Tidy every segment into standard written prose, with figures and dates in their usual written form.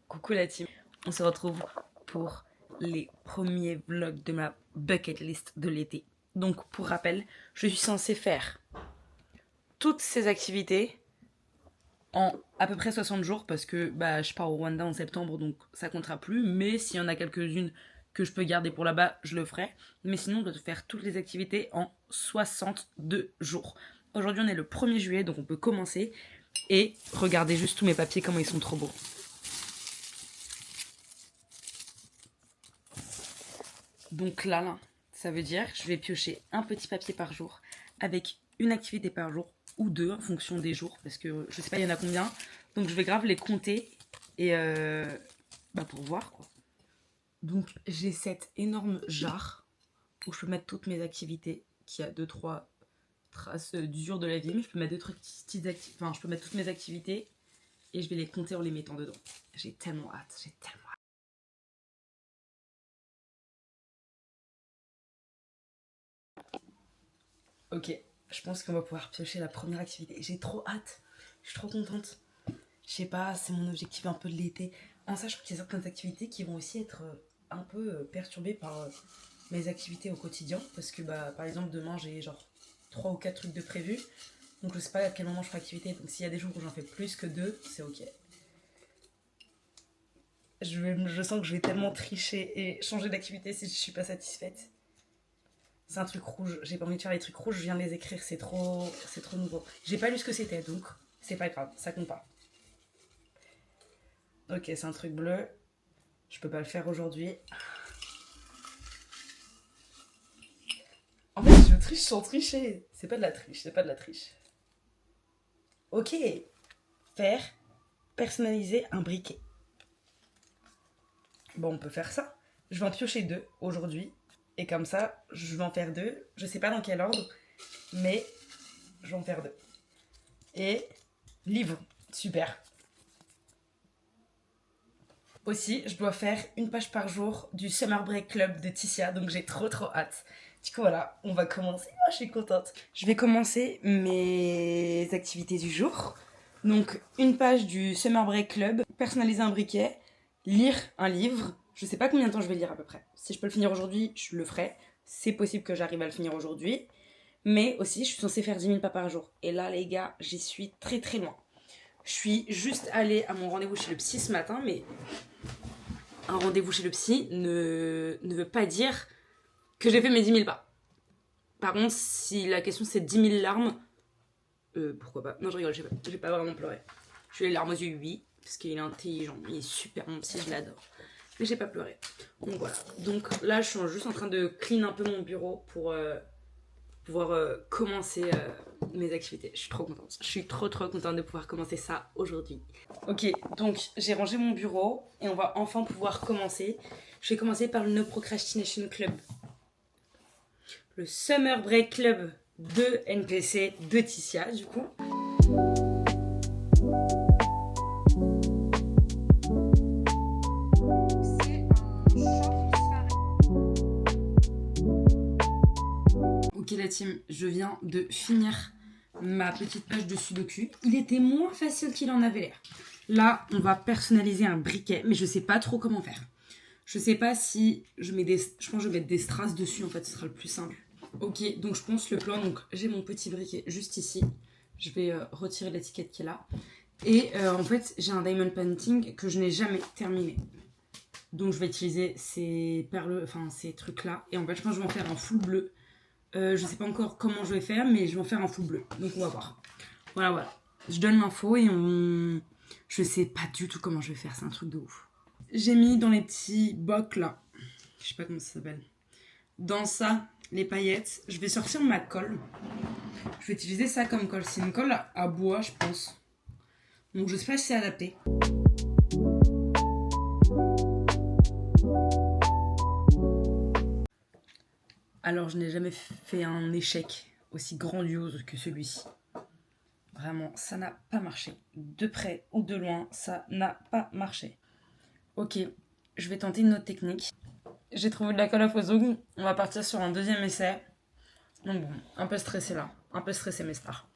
Coucou la team, on se retrouve pour les premiers vlogs de ma bucket list de l'été. Donc pour rappel, je suis censée faire toutes ces activités en à peu près 60 jours parce que je pars au Rwanda en septembre donc ça comptera plus. Mais s'il y en a quelques-unes que je peux garder pour là-bas, je le ferai. Mais sinon, je dois faire toutes les activités en 62 jours. Aujourd'hui, on est le 1er juillet donc on peut commencer. Et regardez juste tous mes papiers, comment ils sont trop beaux. Donc là, ça veut dire que je vais piocher un petit papier par jour avec une activité par jour ou deux en fonction des jours parce que je sais pas il y en a combien. Donc je vais grave les compter et pour voir quoi. Donc j'ai cette énorme jarre où je peux mettre toutes mes activités qui a 2-3 traces d'usure de la vie, mais je peux mettre je peux mettre toutes mes activités et je vais les compter en les mettant dedans. J'ai tellement hâte. Ok, je pense qu'on va pouvoir piocher la première activité. J'ai trop hâte, je suis trop contente. Je sais pas, c'est mon objectif un peu de l'été. En sachant qu'il y a certaines activités qui vont aussi être un peu perturbées par mes activités au quotidien. Parce que par exemple demain j'ai genre 3 ou 4 trucs de prévus. Donc je sais pas à quel moment je ferai activité. Donc s'il y a des jours où j'en fais plus que 2, c'est ok. Je sens que je vais tellement tricher et changer d'activité si je suis pas satisfaite. C'est un truc rouge, j'ai pas envie de faire les trucs rouges, je viens de les écrire, c'est trop nouveau. J'ai pas lu ce que c'était donc c'est pas grave, ça compte pas. Ok, c'est un truc bleu, je peux pas le faire aujourd'hui. En fait, je triche sans tricher, c'est pas de la triche. Ok, faire personnaliser un briquet. Bon, on peut faire ça. Je vais en piocher 2 aujourd'hui. Et comme ça, je vais en faire 2. Je sais pas dans quel ordre, mais je vais en faire 2. Et livre, super. Aussi, je dois faire une page par jour du Summer Break Club de Ticia, donc j'ai trop hâte. Du coup voilà, on va commencer. Oh, je suis contente. Je vais commencer mes activités du jour. Donc une page du Summer Break Club, personnaliser un briquet, lire un livre. Je sais pas combien de temps je vais lire à peu près. Si je peux le finir aujourd'hui, je le ferai. C'est possible que j'arrive à le finir aujourd'hui. Mais aussi, je suis censée faire 10 000 pas par jour. Et là, les gars, j'y suis très loin. Je suis juste allée à mon rendez-vous chez le psy ce matin, mais un rendez-vous chez le psy ne veut pas dire que j'ai fait mes 10 000 pas. Par contre, si la question c'est 10 000 larmes, pourquoi pas. Non, je rigole, j'ai pas vraiment pleuré. J'ai les larmes aux yeux, oui, parce qu'il est intelligent, il est super, mon psy, je l'adore. Mais j'ai pas pleuré. Donc voilà. Donc là, je suis juste en train de clean un peu mon bureau pour pouvoir commencer mes activités. Je suis trop contente. Je suis trop contente de pouvoir commencer ça aujourd'hui. Ok, donc j'ai rangé mon bureau et on va enfin pouvoir commencer. Je vais commencer par le No Procrastination Club. Le Summer Break Club de NPC de Ticia, du coup. Ok la team, je viens de finir ma petite page de sudoku. Il était moins facile qu'il en avait l'air. Là, on va personnaliser un briquet, mais je sais pas trop comment faire. Je sais pas si je mets des... Je pense que je vais mettre des strass dessus, en fait, ce sera le plus simple. Ok, donc je pense le plan, donc j'ai mon petit briquet juste ici. Je vais retirer l'étiquette qui est là. Et en fait, j'ai un diamond painting que je n'ai jamais terminé. Donc je vais utiliser ces perles, enfin ces trucs-là. Et en fait, je pense que je vais en faire un full bleu. Je sais pas encore comment je vais faire, mais je vais en faire un full bleu. Donc on va voir. Voilà. Je donne l'info et on... Je sais pas du tout comment je vais faire, c'est un truc de ouf. J'ai mis dans les petits bocs là, je sais pas comment ça s'appelle, dans ça, les paillettes. Je vais sortir ma colle. Je vais utiliser ça comme colle. C'est une colle à bois, je pense. Donc je sais pas si c'est adapté. Alors je n'ai jamais fait un échec aussi grandiose que celui-ci. Vraiment, ça n'a pas marché. De près ou de loin, ça n'a pas marché. Ok, je vais tenter une autre technique. J'ai trouvé de la colle à Fozong. On va partir sur un deuxième essai. Donc bon, un peu stressé là. Un peu stressé mes stars.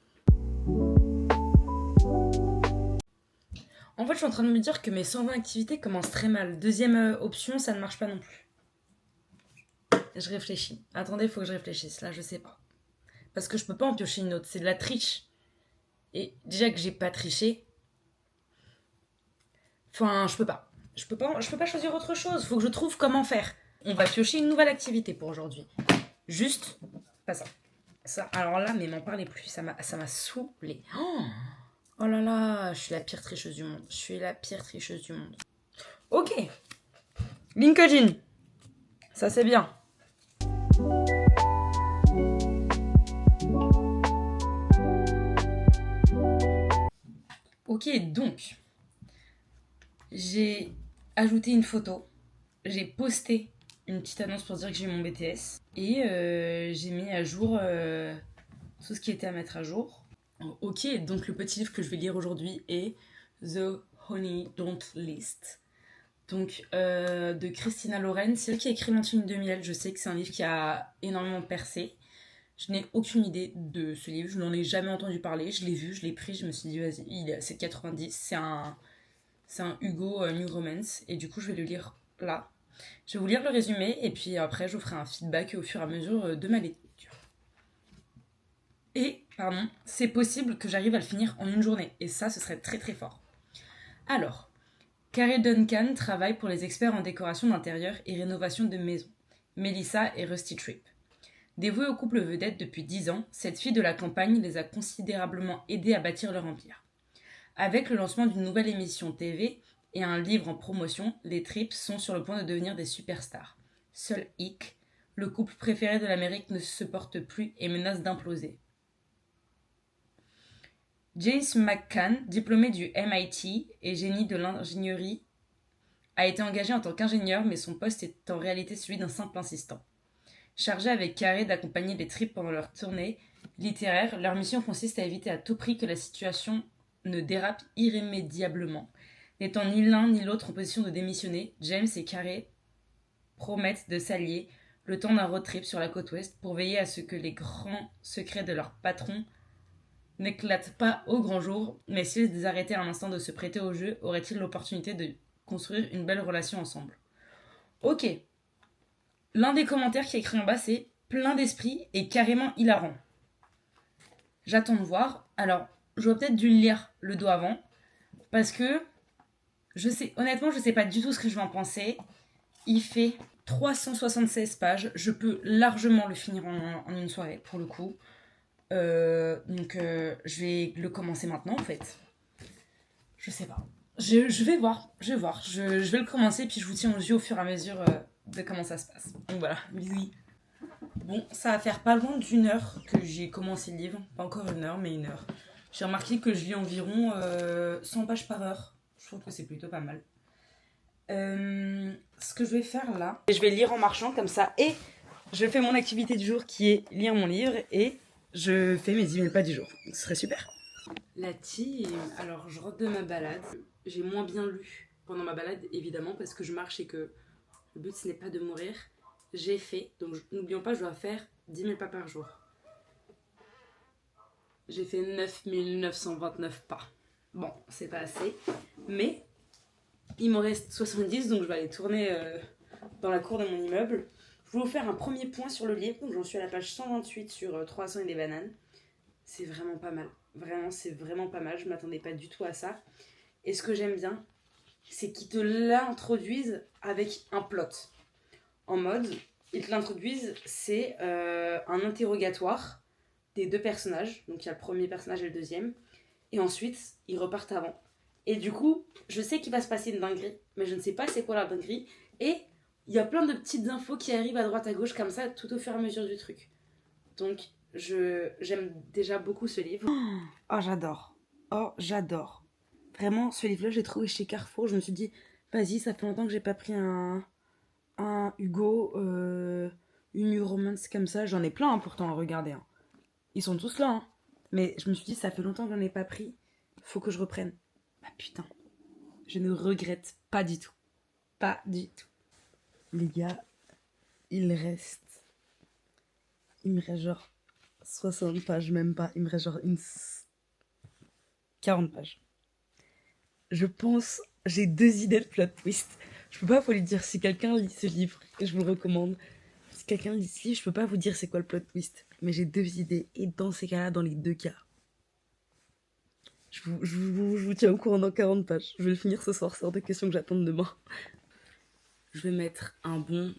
En fait, je suis en train de me dire que mes 120 activités commencent très mal. Deuxième option, ça ne marche pas non plus. Je réfléchis. Attendez, il faut que je réfléchisse. Là, je sais pas. Parce que je peux pas en piocher une autre. C'est de la triche. Et déjà que j'ai pas triché, enfin, je peux pas. Je peux pas choisir autre chose. Faut que je trouve comment faire. On va piocher une nouvelle activité pour aujourd'hui. Juste, pas ça. Ça, alors là, mais m'en parlez plus. Ça m'a saoulée. Oh là là, je suis la pire tricheuse du monde. Je suis la pire tricheuse du monde. Ok. LinkedIn. Ça, c'est bien. Ok, donc, j'ai ajouté une photo, j'ai posté une petite annonce pour dire que j'ai eu mon BTS et j'ai mis à jour tout ce qui était à mettre à jour. Ok, donc le petit livre que je vais lire aujourd'hui est The Honey Don't List. Donc, de Christina Loren, c'est elle qui a écrit Lentille de miel. Je sais que c'est un livre qui a énormément percé. Je n'ai aucune idée de ce livre, je n'en ai jamais entendu parler. Je l'ai vu, je l'ai pris, je me suis dit, vas-y, il est à 7,90. C'est un Hugo New Romance, et du coup, je vais le lire là. Je vais vous lire le résumé, et puis après, je vous ferai un feedback au fur et à mesure de ma lecture. Et, pardon, c'est possible que j'arrive à le finir en une journée, et ça, ce serait très très fort. Alors, Carrie Duncan travaille pour les experts en décoration d'intérieur et rénovation de maisons, Melissa et Rusty Tripp. Dévouée au couple vedette depuis 10 ans, cette fille de la campagne les a considérablement aidés à bâtir leur empire. Avec le lancement d'une nouvelle émission TV et un livre en promotion, les Tripp sont sur le point de devenir des superstars. Seul hic, le couple préféré de l'Amérique ne se porte plus et menace d'imploser. James McCann, diplômé du MIT et génie de l'ingénierie, a été engagé en tant qu'ingénieur, mais son poste est en réalité celui d'un simple assistant. Chargé avec Carré d'accompagner les Tripp pendant leur tournée littéraire, leur mission consiste à éviter à tout prix que la situation ne dérape irrémédiablement. N'étant ni l'un ni l'autre en position de démissionner, James et Carré promettent de s'allier le temps d'un road trip sur la côte ouest pour veiller à ce que les grands secrets de leur patron n'éclatent pas au grand jour, mais s'ils arrêtaient un instant de se prêter au jeu, auraient-ils l'opportunité de construire une belle relation ensemble. Ok. L'un des commentaires qui est écrit en bas, c'est plein d'esprit et carrément hilarant. J'attends de voir. Alors, j'aurais peut-être dû lire le dos avant, parce que honnêtement, je sais pas du tout ce que je vais en penser. Il fait 376 pages. Je peux largement le finir en une soirée, pour le coup. Donc, je vais le commencer maintenant, en fait. Je sais pas. Je vais voir. Je vais le commencer, puis je vous tiens au jus au fur et à mesure de comment ça se passe. Donc voilà, bisous. Bon, ça va faire pas loin d'1 heure que j'ai commencé le livre. Pas encore 1 heure, mais 1 heure. J'ai remarqué que je lis environ 100 pages par heure. Je trouve que c'est plutôt pas mal. Ce que je vais faire là, je vais lire en marchant comme ça. Et je fais mon activité du jour qui est lire mon livre. Et je fais mes 10 000 pas du jour. Donc, ce serait super. La team. Alors, je rentre de ma balade. J'ai moins bien lu pendant ma balade, évidemment, parce que je marche et que le but, ce n'est pas de mourir. J'ai fait, donc n'oublions pas, je dois faire 10 000 pas par jour. J'ai fait 9 929 pas. Bon, c'est pas assez, mais il m'en reste 70, donc je vais aller tourner dans la cour de mon immeuble. Je vais vous faire un premier point sur le livre, donc j'en suis à la page 128 sur 300 et des bananes. C'est vraiment pas mal. Vraiment, c'est vraiment pas mal. Je m'attendais pas du tout à ça. Et ce que j'aime bien, c'est qu'ils te l'introduisent avec un plot. En mode, ils te l'introduisent, c'est un interrogatoire des deux personnages. Donc il y a le premier personnage et le deuxième. Et ensuite, ils repartent avant. Et du coup, je sais qu'il va se passer une dinguerie, mais je ne sais pas c'est quoi la dinguerie. Et il y a plein de petites infos qui arrivent à droite à gauche comme ça, tout au fur et à mesure du truc. Donc, j'aime déjà beaucoup ce livre. Oh, j'adore. Oh, j'adore. Vraiment, ce livre-là, je l'ai trouvé chez Carrefour. Je me suis dit, vas-y, ça fait longtemps que j'ai pas pris un Hugo, une New Romance comme ça. J'en ai plein hein, pourtant à regarder. Hein. Ils sont tous là. Hein. Mais je me suis dit, ça fait longtemps que j'en ai pas pris. Faut que je reprenne. Bah putain. Je ne regrette pas du tout. Pas du tout. Les gars, il me reste genre 60 pages, même pas. Il me reste genre 40 pages. je pense, j'ai 2 idées de plot twist. Je peux pas vous le dire si quelqu'un lit ce livre, et je vous le recommande. Si quelqu'un lit ce livre, je peux pas vous dire c'est quoi le plot twist. Mais j'ai 2 idées, et dans ces cas-là, dans les 2 cas, je vous tiens au courant dans 40 pages. Je vais le finir ce soir, c'est hors de question que j'attende demain. Je vais mettre un bon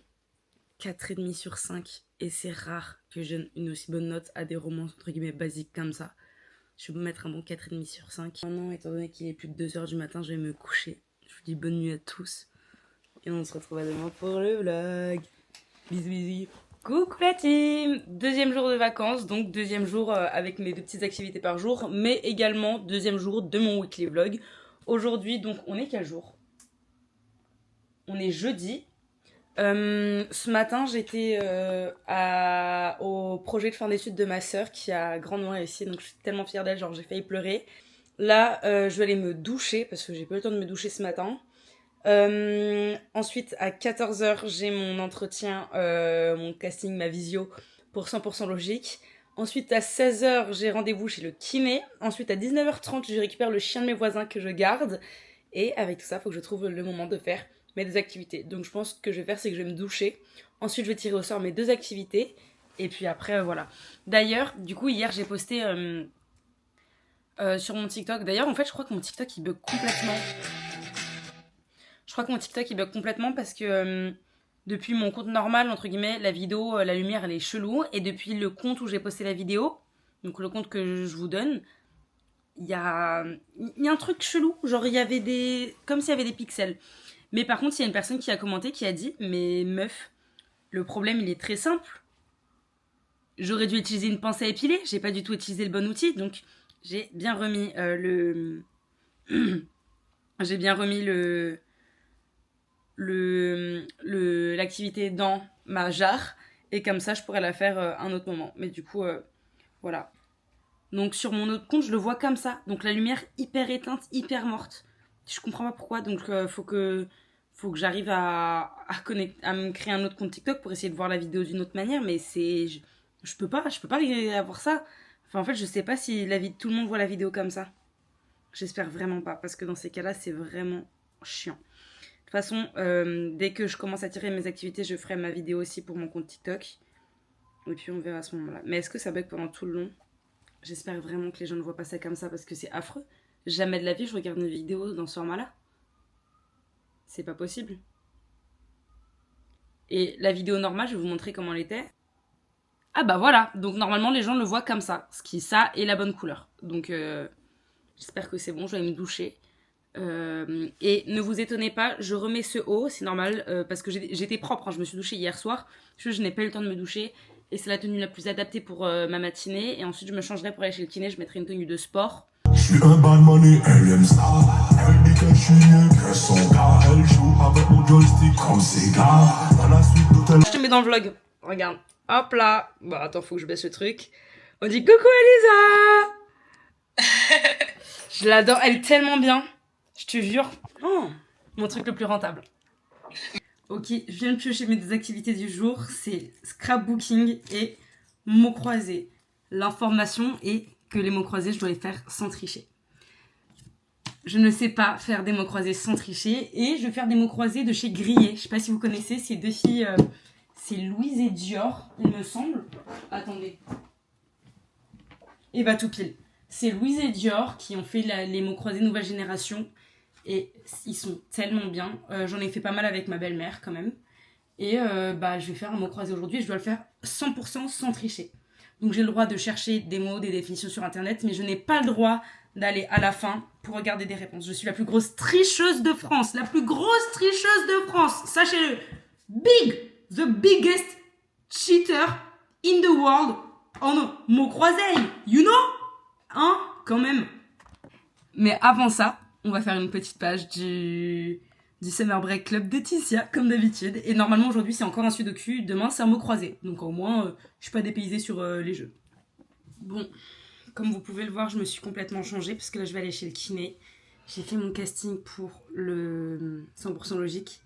4,5 sur 5, et c'est rare que je donne une aussi bonne note à des romans entre guillemets basiques comme ça. Je vais vous mettre un bon 4,5 sur 5. Maintenant, étant donné qu'il est plus de 2h du matin, je vais me coucher. Je vous dis bonne nuit à tous. Et on se retrouve à demain pour le vlog. Bisous, bisous. Coucou la team! 2e jour de vacances, donc 2e jour avec mes 2 petites activités par jour, mais également 2e jour de mon weekly vlog. Aujourd'hui, donc, on est quel jour? On est jeudi. Ce matin, j'étais au projet de fin d'études de ma sœur qui a grandement réussi, donc je suis tellement fière d'elle, genre j'ai failli pleurer. Là, je vais aller me doucher parce que j'ai pas eu le temps de me doucher ce matin. Ensuite, à 14h, j'ai mon entretien, mon casting, ma visio pour 100% logique. Ensuite, à 16h, j'ai rendez-vous chez le kiné. Ensuite, à 19h30, je récupère le chien de mes voisins que je garde. Et avec tout ça, il faut que je trouve le moment de faire mes 2 activités. Donc je pense que je vais faire, c'est que je vais me doucher. Ensuite, je vais tirer au sort mes 2 activités. Et puis après, voilà. D'ailleurs, du coup, hier, j'ai posté sur mon TikTok. D'ailleurs, en fait, je crois que mon TikTok, il bug complètement. Je crois que mon TikTok, il bug complètement parce que depuis mon compte normal, entre guillemets, la vidéo, la lumière, elle est chelou. Et depuis le compte où j'ai posté la vidéo, donc le compte que je vous donne, il y a un truc chelou. Genre, il y avait des... comme s'il y avait des pixels. Mais par contre, il y a une personne qui a commenté, qui a dit « Mais meuf, le problème, il est très simple. J'aurais dû utiliser une pince à épiler. J'ai pas du tout utilisé le bon outil. Donc, j'ai bien remis j'ai bien remis l'activité dans ma jarre. Et comme ça, je pourrais la faire un autre moment. Mais du coup, voilà. Donc, sur mon autre compte, je le vois comme ça. Donc, la lumière hyper éteinte, hyper morte. Je comprends pas pourquoi, donc faut que j'arrive à me créer un autre compte TikTok pour essayer de voir la vidéo d'une autre manière, mais je peux pas avoir ça. Enfin, en fait, je sais pas si tout le monde voit la vidéo comme ça. J'espère vraiment pas, parce que dans ces cas-là, c'est vraiment chiant. De toute façon, dès que je commence à tirer mes activités, je ferai ma vidéo aussi pour mon compte TikTok. Et puis on verra à ce moment-là. Mais est-ce que ça bug pendant tout le long? J'espère vraiment que les gens ne voient pas ça comme ça, parce que c'est affreux. Jamais de la vie, je regarde une vidéo dans ce format-là. C'est pas possible. Et la vidéo normale, je vais vous montrer comment elle était. Ah bah voilà, donc normalement les gens le voient comme ça, ce qui ça est la bonne couleur. Donc j'espère que c'est bon, je vais me doucher. Et ne vous étonnez pas, je remets ce haut, c'est normal, parce que j'étais propre, hein, je me suis douchée hier soir, je n'ai pas eu le temps de me doucher, et c'est la tenue la plus adaptée pour ma matinée, et ensuite je me changerai pour aller chez le kiné, je mettrai une tenue de sport. Je suis un bad money, elle aime ça, elle dit que je suis mieux que son gars, elle joue avec mon joystick comme Sega, dans la suite d'hôtel. Je te mets dans le vlog, regarde, hop là, bon attends, faut que je baisse le truc, on dit coucou Elisa. Je l'adore, elle est tellement bien. Je te jure. Oh, mon truc le plus rentable. Ok, je viens de piocher mes 2 activités du jour. C'est scrapbooking et mots croisés. L'information est que les mots croisés, je dois les faire sans tricher. Je ne sais pas faire des mots croisés sans tricher. Et je vais faire des mots croisés de chez Grillé. Je sais pas si vous connaissez ces 2 filles. C'est Louise et Dior, il me semble. Attendez. Et bah tout pile. C'est Louise et Dior qui ont fait les mots croisés nouvelle génération. Et ils sont tellement bien. J'en ai fait pas mal avec ma belle-mère quand même. Et je vais faire un mot croisé aujourd'hui. Je dois le faire 100% sans tricher. Donc j'ai le droit de chercher des mots, des définitions sur internet. Mais je n'ai pas le droit d'aller à la fin pour regarder des réponses. Je suis la plus grosse tricheuse de France. La plus grosse tricheuse de France. Sachez-le. The biggest cheater in the world. Oh non, mots croisés. You know? Hein? Quand même. Mais avant ça, on va faire une petite page du Summer Break Club de Ticia, comme d'habitude. Et normalement, aujourd'hui, c'est encore un sudoku. Demain, c'est un mot croisé. Donc au moins, je suis pas dépaysée sur les jeux. Bon, comme vous pouvez le voir, je me suis complètement changée, parce que là, je vais aller chez le kiné. J'ai fait mon casting pour le 100% logique.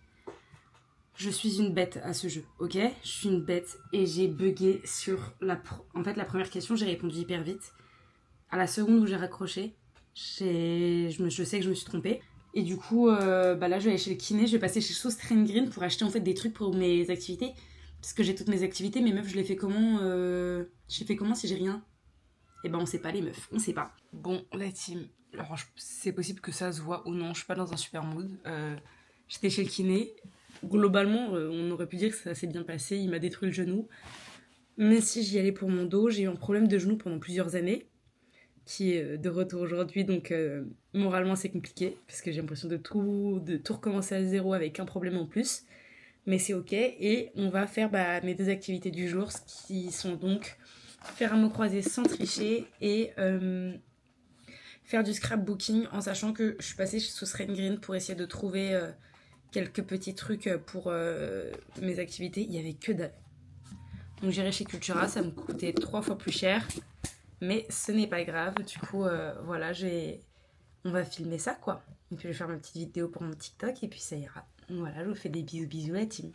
Je suis une bête à ce jeu, ok? Je suis une bête et j'ai bugué sur En fait, la première question, j'ai répondu hyper vite. À la seconde où j'ai raccroché, je sais que je me suis trompée. Et du coup, là, je vais aller chez le kiné. Je vais passer chez Sauce Green pour acheter en fait des trucs pour mes activités. Parce que j'ai toutes mes activités. Mais meufs, je les fais comment Je les fais comment si j'ai rien? Eh ben, on sait pas, les meufs. On sait pas. Bon, la team. Alors, c'est possible que ça se voit ou non. Je suis pas dans un super mood. J'étais chez le kiné. Globalement, on aurait pu dire que ça s'est bien passé. Il m'a détruit le genou. Mais si j'y allais pour mon dos, j'ai eu un problème de genou pendant plusieurs années, qui est de retour aujourd'hui, donc moralement c'est compliqué, parce que j'ai l'impression de tout recommencer à zéro avec un problème en plus. Mais c'est ok, et on va faire mes 2 activités du jour, ce qui sont donc faire un mot croisé sans tricher et faire du scrapbooking, en sachant que je suis passée chez Sauce Green pour essayer de trouver quelques petits trucs pour mes activités. Il y avait que dalle. Donc j'irai chez Cultura, ça me coûtait 3 fois plus cher. Mais ce n'est pas grave. Du coup, voilà, on va filmer ça, quoi. Et puis je vais faire ma petite vidéo pour mon TikTok et puis ça ira. Voilà, je vous fais des bisous, bisous la team.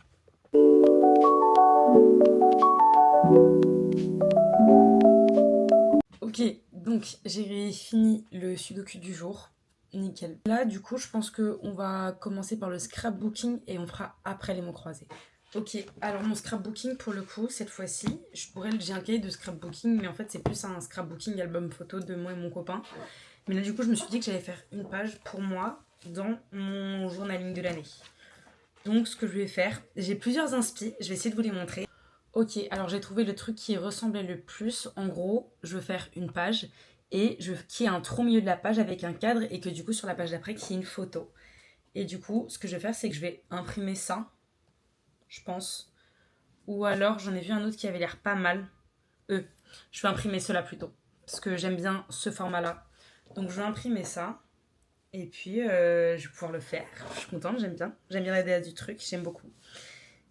Ok, donc j'ai fini le sudoku du jour. Nickel. Là, du coup, je pense qu'on va commencer par le scrapbooking et on fera après les mots croisés. Ok, alors mon scrapbooking pour le coup, cette fois-ci, j'ai un cahier de scrapbooking, mais en fait c'est plus un scrapbooking album photo de moi et mon copain. Mais là du coup je me suis dit que j'allais faire une page pour moi dans mon journaling de l'année. Donc ce que je vais faire, j'ai plusieurs inspi, je vais essayer de vous les montrer. Ok, alors j'ai trouvé le truc qui ressemblait le plus. En gros, je veux faire une page et qui est un trou au milieu de la page avec un cadre et que du coup sur la page d'après qu'il y ait une photo. Et du coup, ce que je vais faire, c'est que je vais imprimer ça, je pense. Ou alors, j'en ai vu un autre qui avait l'air pas mal. Je vais imprimer cela plutôt. Parce que j'aime bien ce format-là. Donc, je vais imprimer ça. Et puis, je vais pouvoir le faire. Je suis contente, j'aime bien. J'aime bien l'idée du truc, j'aime beaucoup.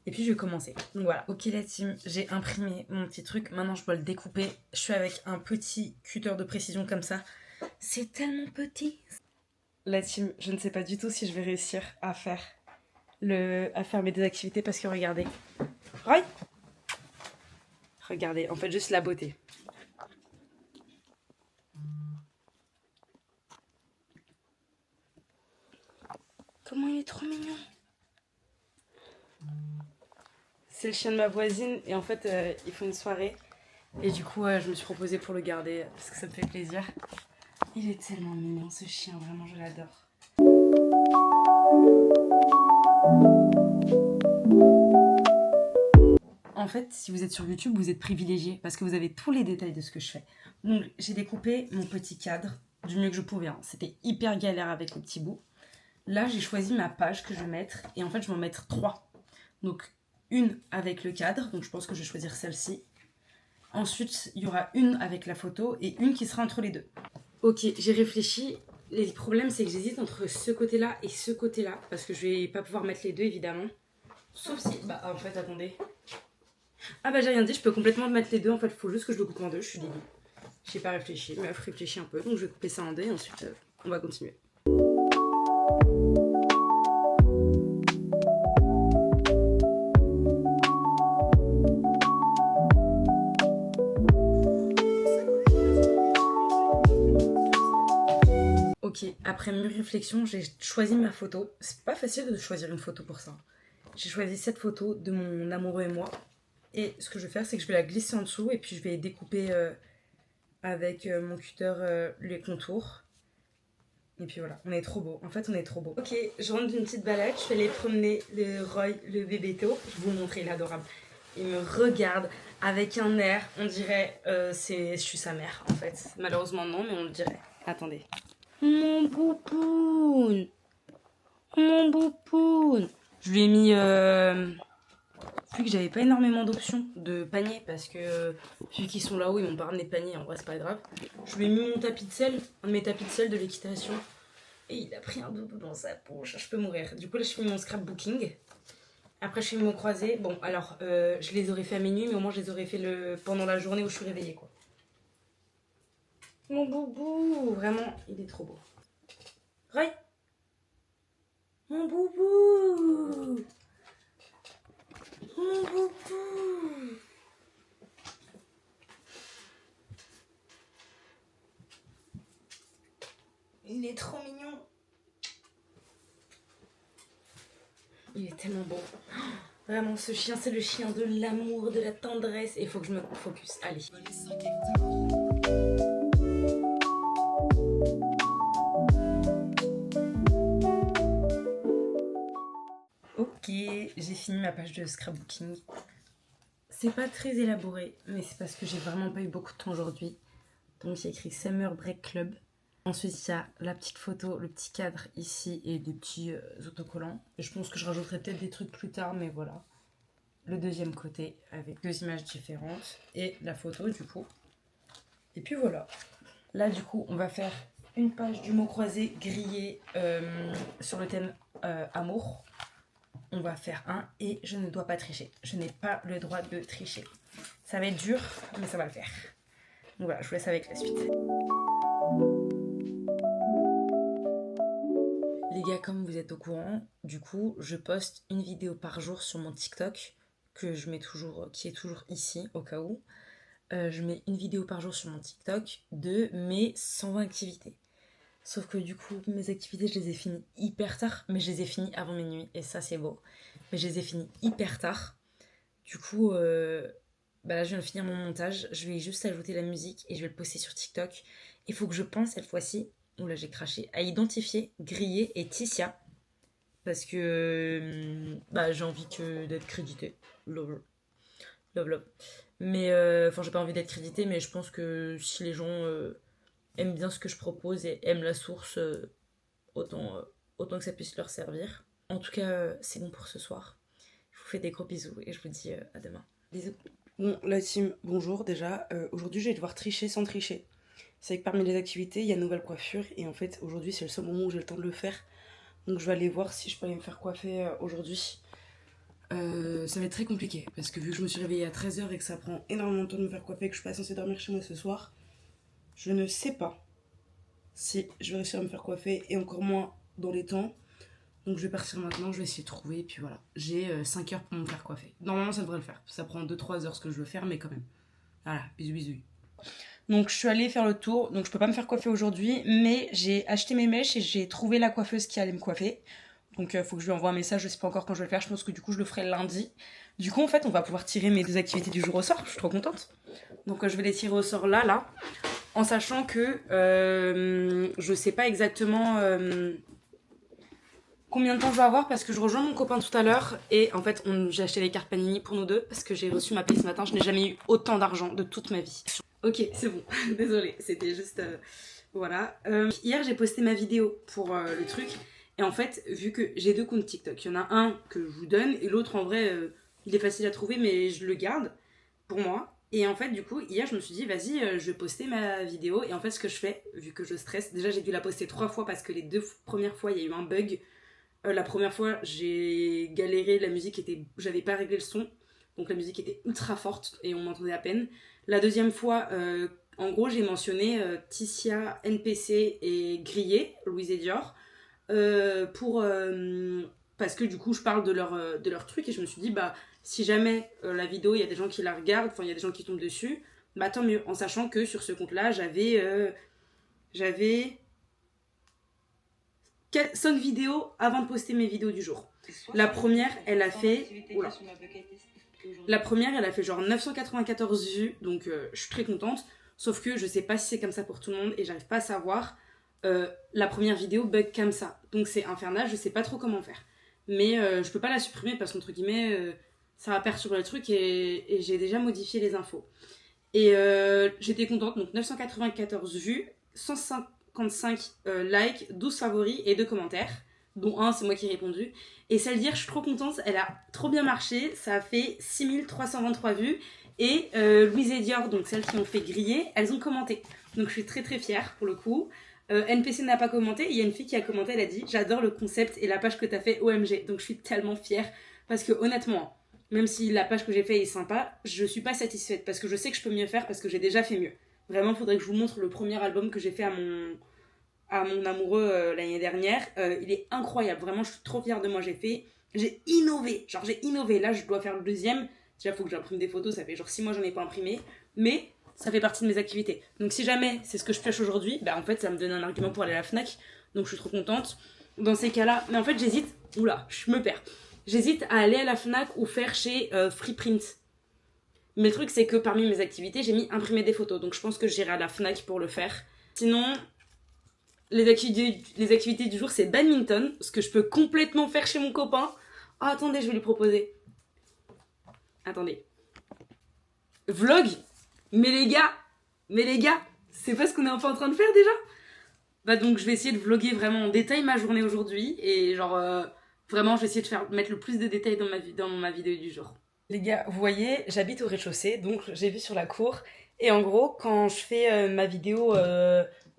Et puis, je vais commencer. Donc, voilà. Ok, la team, j'ai imprimé mon petit truc. Maintenant, je dois le découper. Je suis avec un petit cutter de précision comme ça. C'est tellement petit. La team, je ne sais pas du tout si je vais réussir à faire mes 2 activités parce que regardez. Regardez, en fait, juste la beauté. Comment il est trop mignon. C'est le chien de ma voisine et en fait, ils font une soirée. Et du coup, je me suis proposée pour le garder parce que ça me fait plaisir. Il est tellement mignon ce chien, vraiment, je l'adore. En fait, si vous êtes sur YouTube, vous êtes privilégié parce que vous avez tous les détails de ce que je fais. Donc, j'ai découpé mon petit cadre du mieux que je pouvais. Hein. C'était hyper galère avec les petits bouts. Là, j'ai choisi ma page que je vais mettre et en fait, je vais en mettre 3. Donc, une avec le cadre, donc je pense que je vais choisir celle-ci. Ensuite, il y aura une avec la photo et une qui sera entre les deux. Ok, j'ai réfléchi. Le problème, c'est que j'hésite entre ce côté-là et ce côté-là parce que je vais pas pouvoir mettre les deux, évidemment. Sauf si... en fait, attendez. J'ai rien dit, je peux complètement mettre les deux. En fait, il faut juste que je le coupe en 2, je suis dégueu. J'ai pas réfléchi, mais je réfléchis un peu. Donc, je vais couper ça en 2 et ensuite, on va continuer. Ok, après mûre réflexion, j'ai choisi ma photo. C'est pas facile de choisir une photo pour ça. J'ai choisi cette photo de mon amoureux et moi. Et ce que je vais faire, c'est que je vais la glisser en dessous et puis je vais découper avec mon cutter les contours. Et puis voilà, on est trop beau. En fait, on est trop beau. Ok, je rentre d'une petite balade, je vais aller promener le Roy, le bébéto. Je vais vous montrer, il est adorable. Il me regarde avec un air, on dirait je suis sa mère en fait. Malheureusement non, mais on le dirait. Attendez. Mon bouboune. Mon bouboune. Je lui ai mis... vu que j'avais pas énormément d'options de paniers, parce que vu qu'ils sont là-haut, ils m'ont pas ramené de panier, en vrai c'est pas grave. Je lui ai mis mon tapis de sel, un de mes tapis de sel de l'équitation. Et il a pris un doudou dans sa poche, je peux mourir. Du coup là je fais mon scrapbooking. Après je fais mon croisé. Bon alors je les aurais fait à minuit, mais au moins je les aurais fait pendant la journée où je suis réveillée quoi. Mon boubou, vraiment, il est trop beau. Roy, mon boubou, mon boubou. Il est trop mignon. Il est tellement beau. Vraiment, ce chien, c'est le chien de l'amour, de la tendresse. Et il faut que je me focus. Allez. Ok, j'ai fini ma page de scrapbooking. C'est pas très élaboré, mais c'est parce que j'ai vraiment pas eu beaucoup de temps aujourd'hui. Donc j'ai écrit Summer Break Club. Ensuite, il y a la petite photo, le petit cadre ici et des petits autocollants. Et je pense que je rajouterai peut-être des trucs plus tard, mais voilà. Le deuxième côté avec 2 images différentes et la photo du coup. Et puis voilà. Là du coup, on va faire une page du mot croisé grillé sur le thème amour. On va faire un et je ne dois pas tricher. Je n'ai pas le droit de tricher. Ça va être dur, mais ça va le faire. Donc voilà, je vous laisse avec la suite. Les gars, comme vous êtes au courant, du coup, je poste une vidéo par jour sur mon TikTok que je mets toujours, qui est toujours ici au cas où. Je mets une vidéo par jour sur mon TikTok de mes 120 activités. Sauf que du coup, mes activités, je les ai finies hyper tard, mais je les ai finies avant minuit, et ça c'est beau. Mais je les ai finies hyper tard. Du coup, là je viens de finir mon montage, je vais juste ajouter la musique et je vais le poster sur TikTok. Il faut que je pense cette fois-ci, oula j'ai craché, à identifier Grillé et Tissia. Parce que j'ai envie d'être créditée. Love. Mais, j'ai pas envie d'être créditée, mais je pense que si les gens aiment bien ce que je propose et aiment la source, autant que ça puisse leur servir. En tout cas, c'est bon pour ce soir. Je vous fais des gros bisous et je vous dis à demain. Bisous. Bon, la team, bonjour déjà. Aujourd'hui, je vais devoir tricher sans tricher. C'est que parmi les activités, il y a nouvelle coiffure. Et en fait, aujourd'hui, c'est le seul moment où j'ai le temps de le faire. Donc, je vais aller voir si je peux aller me faire coiffer aujourd'hui. Ça va être très compliqué. Parce que vu que je me suis réveillée à 13h et que ça prend énormément de temps de me faire coiffer et que je suis pas censée dormir chez moi ce soir, je ne sais pas si je vais réussir à me faire coiffer et encore moins dans les temps. Donc je vais partir maintenant, je vais essayer de trouver et puis voilà. J'ai 5 heures pour me faire coiffer. Normalement ça devrait le faire. Ça prend 2-3 heures ce que je veux faire mais quand même. Voilà, bisous. Donc je suis allée faire le tour, donc je peux pas me faire coiffer aujourd'hui, mais j'ai acheté mes mèches et j'ai trouvé la coiffeuse qui allait me coiffer. Donc faut que je lui envoie un message, je sais pas encore quand je vais le faire, je pense que du coup je le ferai lundi. Du coup en fait on va pouvoir tirer mes 2 activités du jour au sort, je suis trop contente. Donc je vais les tirer au sort là, en sachant que je sais pas exactement combien de temps je vais avoir parce que je rejoins mon copain tout à l'heure et en fait j'ai acheté les cartes Panini pour nous deux parce que j'ai reçu ma paye ce matin, je n'ai jamais eu autant d'argent de toute ma vie. Ok, c'est bon, désolée, c'était juste... voilà. Hier j'ai posté ma vidéo pour le truc et en fait vu que j'ai 2 comptes TikTok, il y en a un que je vous donne et l'autre en vrai il est facile à trouver mais je le garde pour moi. Et en fait, du coup, hier, je me suis dit, vas-y, je vais poster ma vidéo. Et en fait, ce que je fais, vu que je stresse, déjà, j'ai dû la poster 3 fois parce que les 2 premières fois, il y a eu un bug. La première fois, j'ai galéré, j'avais pas réglé le son. Donc la musique était ultra forte et on m'entendait à peine. La deuxième fois, en gros, j'ai mentionné Tissia, NPC et Grillé, Louise et Dior. Parce que du coup, je parle de leur truc et je me suis dit, si jamais la vidéo, il y a des gens qui la regardent, il y a des gens qui tombent dessus, tant mieux. En sachant que sur ce compte-là, j'avais 5 vidéos avant de poster mes vidéos du jour. La première, elle a fait... La première, elle a fait genre 994 vues, donc je suis très contente. Sauf que je sais pas si c'est comme ça pour tout le monde et j'arrive pas à savoir. La première vidéo bug comme ça. Donc c'est infernal, je sais pas trop comment faire. Mais je peux pas la supprimer parce qu'entre guillemets... ça va perturber le truc et j'ai déjà modifié les infos. Et j'étais contente, donc 994 vues, 155 likes, 12 favoris et 2 commentaires, dont un c'est moi qui ai répondu. Et ça veut dire, je suis trop contente, elle a trop bien marché, ça a fait 6323 vues. Et Louise et Dior, donc celles qui ont fait griller, elles ont commenté. Donc je suis très très fière pour le coup. NPC n'a pas commenté, il y a une fille qui a commenté, elle a dit « J'adore le concept et la page que t'as fait OMG ». Donc je suis tellement fière parce que honnêtement... Même si la page que j'ai faite est sympa, je suis pas satisfaite parce que je sais que je peux mieux faire parce que j'ai déjà fait mieux. Vraiment, il faudrait que je vous montre le premier album que j'ai fait à mon amoureux l'année dernière. Il est incroyable, vraiment, je suis trop fière de moi. J'ai innové, Là, je dois faire le deuxième. Déjà, il faut que j'imprime des photos, ça fait genre 6 mois que j'en ai pas imprimé. Mais ça fait partie de mes activités. Donc si jamais c'est ce que je pioche aujourd'hui, en fait, ça me donne un argument pour aller à la Fnac. Donc je suis trop contente. Dans ces cas-là, mais en fait, j'hésite. Oula, je me perds. J'hésite à aller à la Fnac ou faire chez Freeprint. Mais le truc, c'est que parmi mes activités, j'ai mis imprimer des photos. Donc je pense que j'irai à la Fnac pour le faire. Sinon, les activités du jour, c'est badminton. Ce que je peux complètement faire chez mon copain. Oh, attendez, je vais lui proposer. Attendez. Vlog. Mais les gars, c'est pas ce qu'on est enfin en train de faire déjà? Bah donc je vais essayer de vlogger vraiment en détail ma journée aujourd'hui. Et genre, vraiment, je vais essayer de mettre le plus de détails dans ma vidéo du jour. Les gars, vous voyez, j'habite au rez-de-chaussée, donc j'ai vu sur la cour. Et en gros, quand je fais ma vidéo,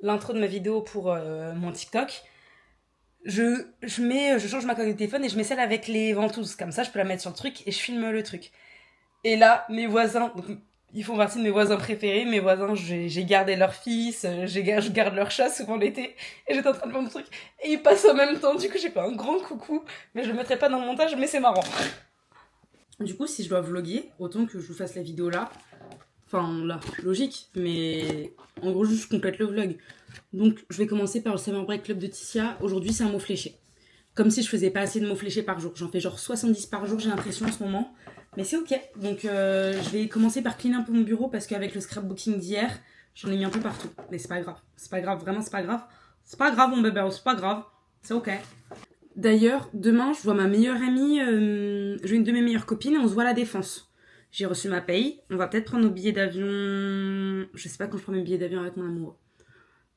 l'intro de ma vidéo pour mon TikTok, je change ma coque de téléphone et je mets celle avec les ventouses. Comme ça, je peux la mettre sur le truc et je filme le truc. Et là, mes voisins, donc, ils font partie de mes voisins préférés. Mes voisins, j'ai gardé leur fils, je garde leur chat souvent l'été. Et j'étais en train de faire mon truc. Et ils passent en même temps. Du coup, j'ai fait un grand coucou. Mais je le mettrai pas dans le montage, mais c'est marrant. Du coup, si je dois vlogger, autant que je vous fasse la vidéo là. Enfin, là, logique. Mais en gros, juste je complète le vlog. Donc, je vais commencer par le Summer Break Club de Tissia. Aujourd'hui, c'est un mot fléché. Comme si je faisais pas assez de mots fléchés par jour. J'en fais genre 70 par jour, j'ai l'impression en ce moment. Mais c'est ok. Donc je vais commencer par cleaner un peu mon bureau parce qu'avec le scrapbooking d'hier, j'en ai mis un peu partout. Mais c'est pas grave. C'est pas grave, vraiment c'est pas grave. C'est pas grave mon bébé, c'est pas grave. C'est ok. D'ailleurs, demain, je vois ma meilleure amie, je vois une de mes meilleures copines et on se voit à la Défense. J'ai reçu ma paye. On va peut-être prendre nos billets d'avion. Je sais pas quand je prends mes billets d'avion avec mon amoureux.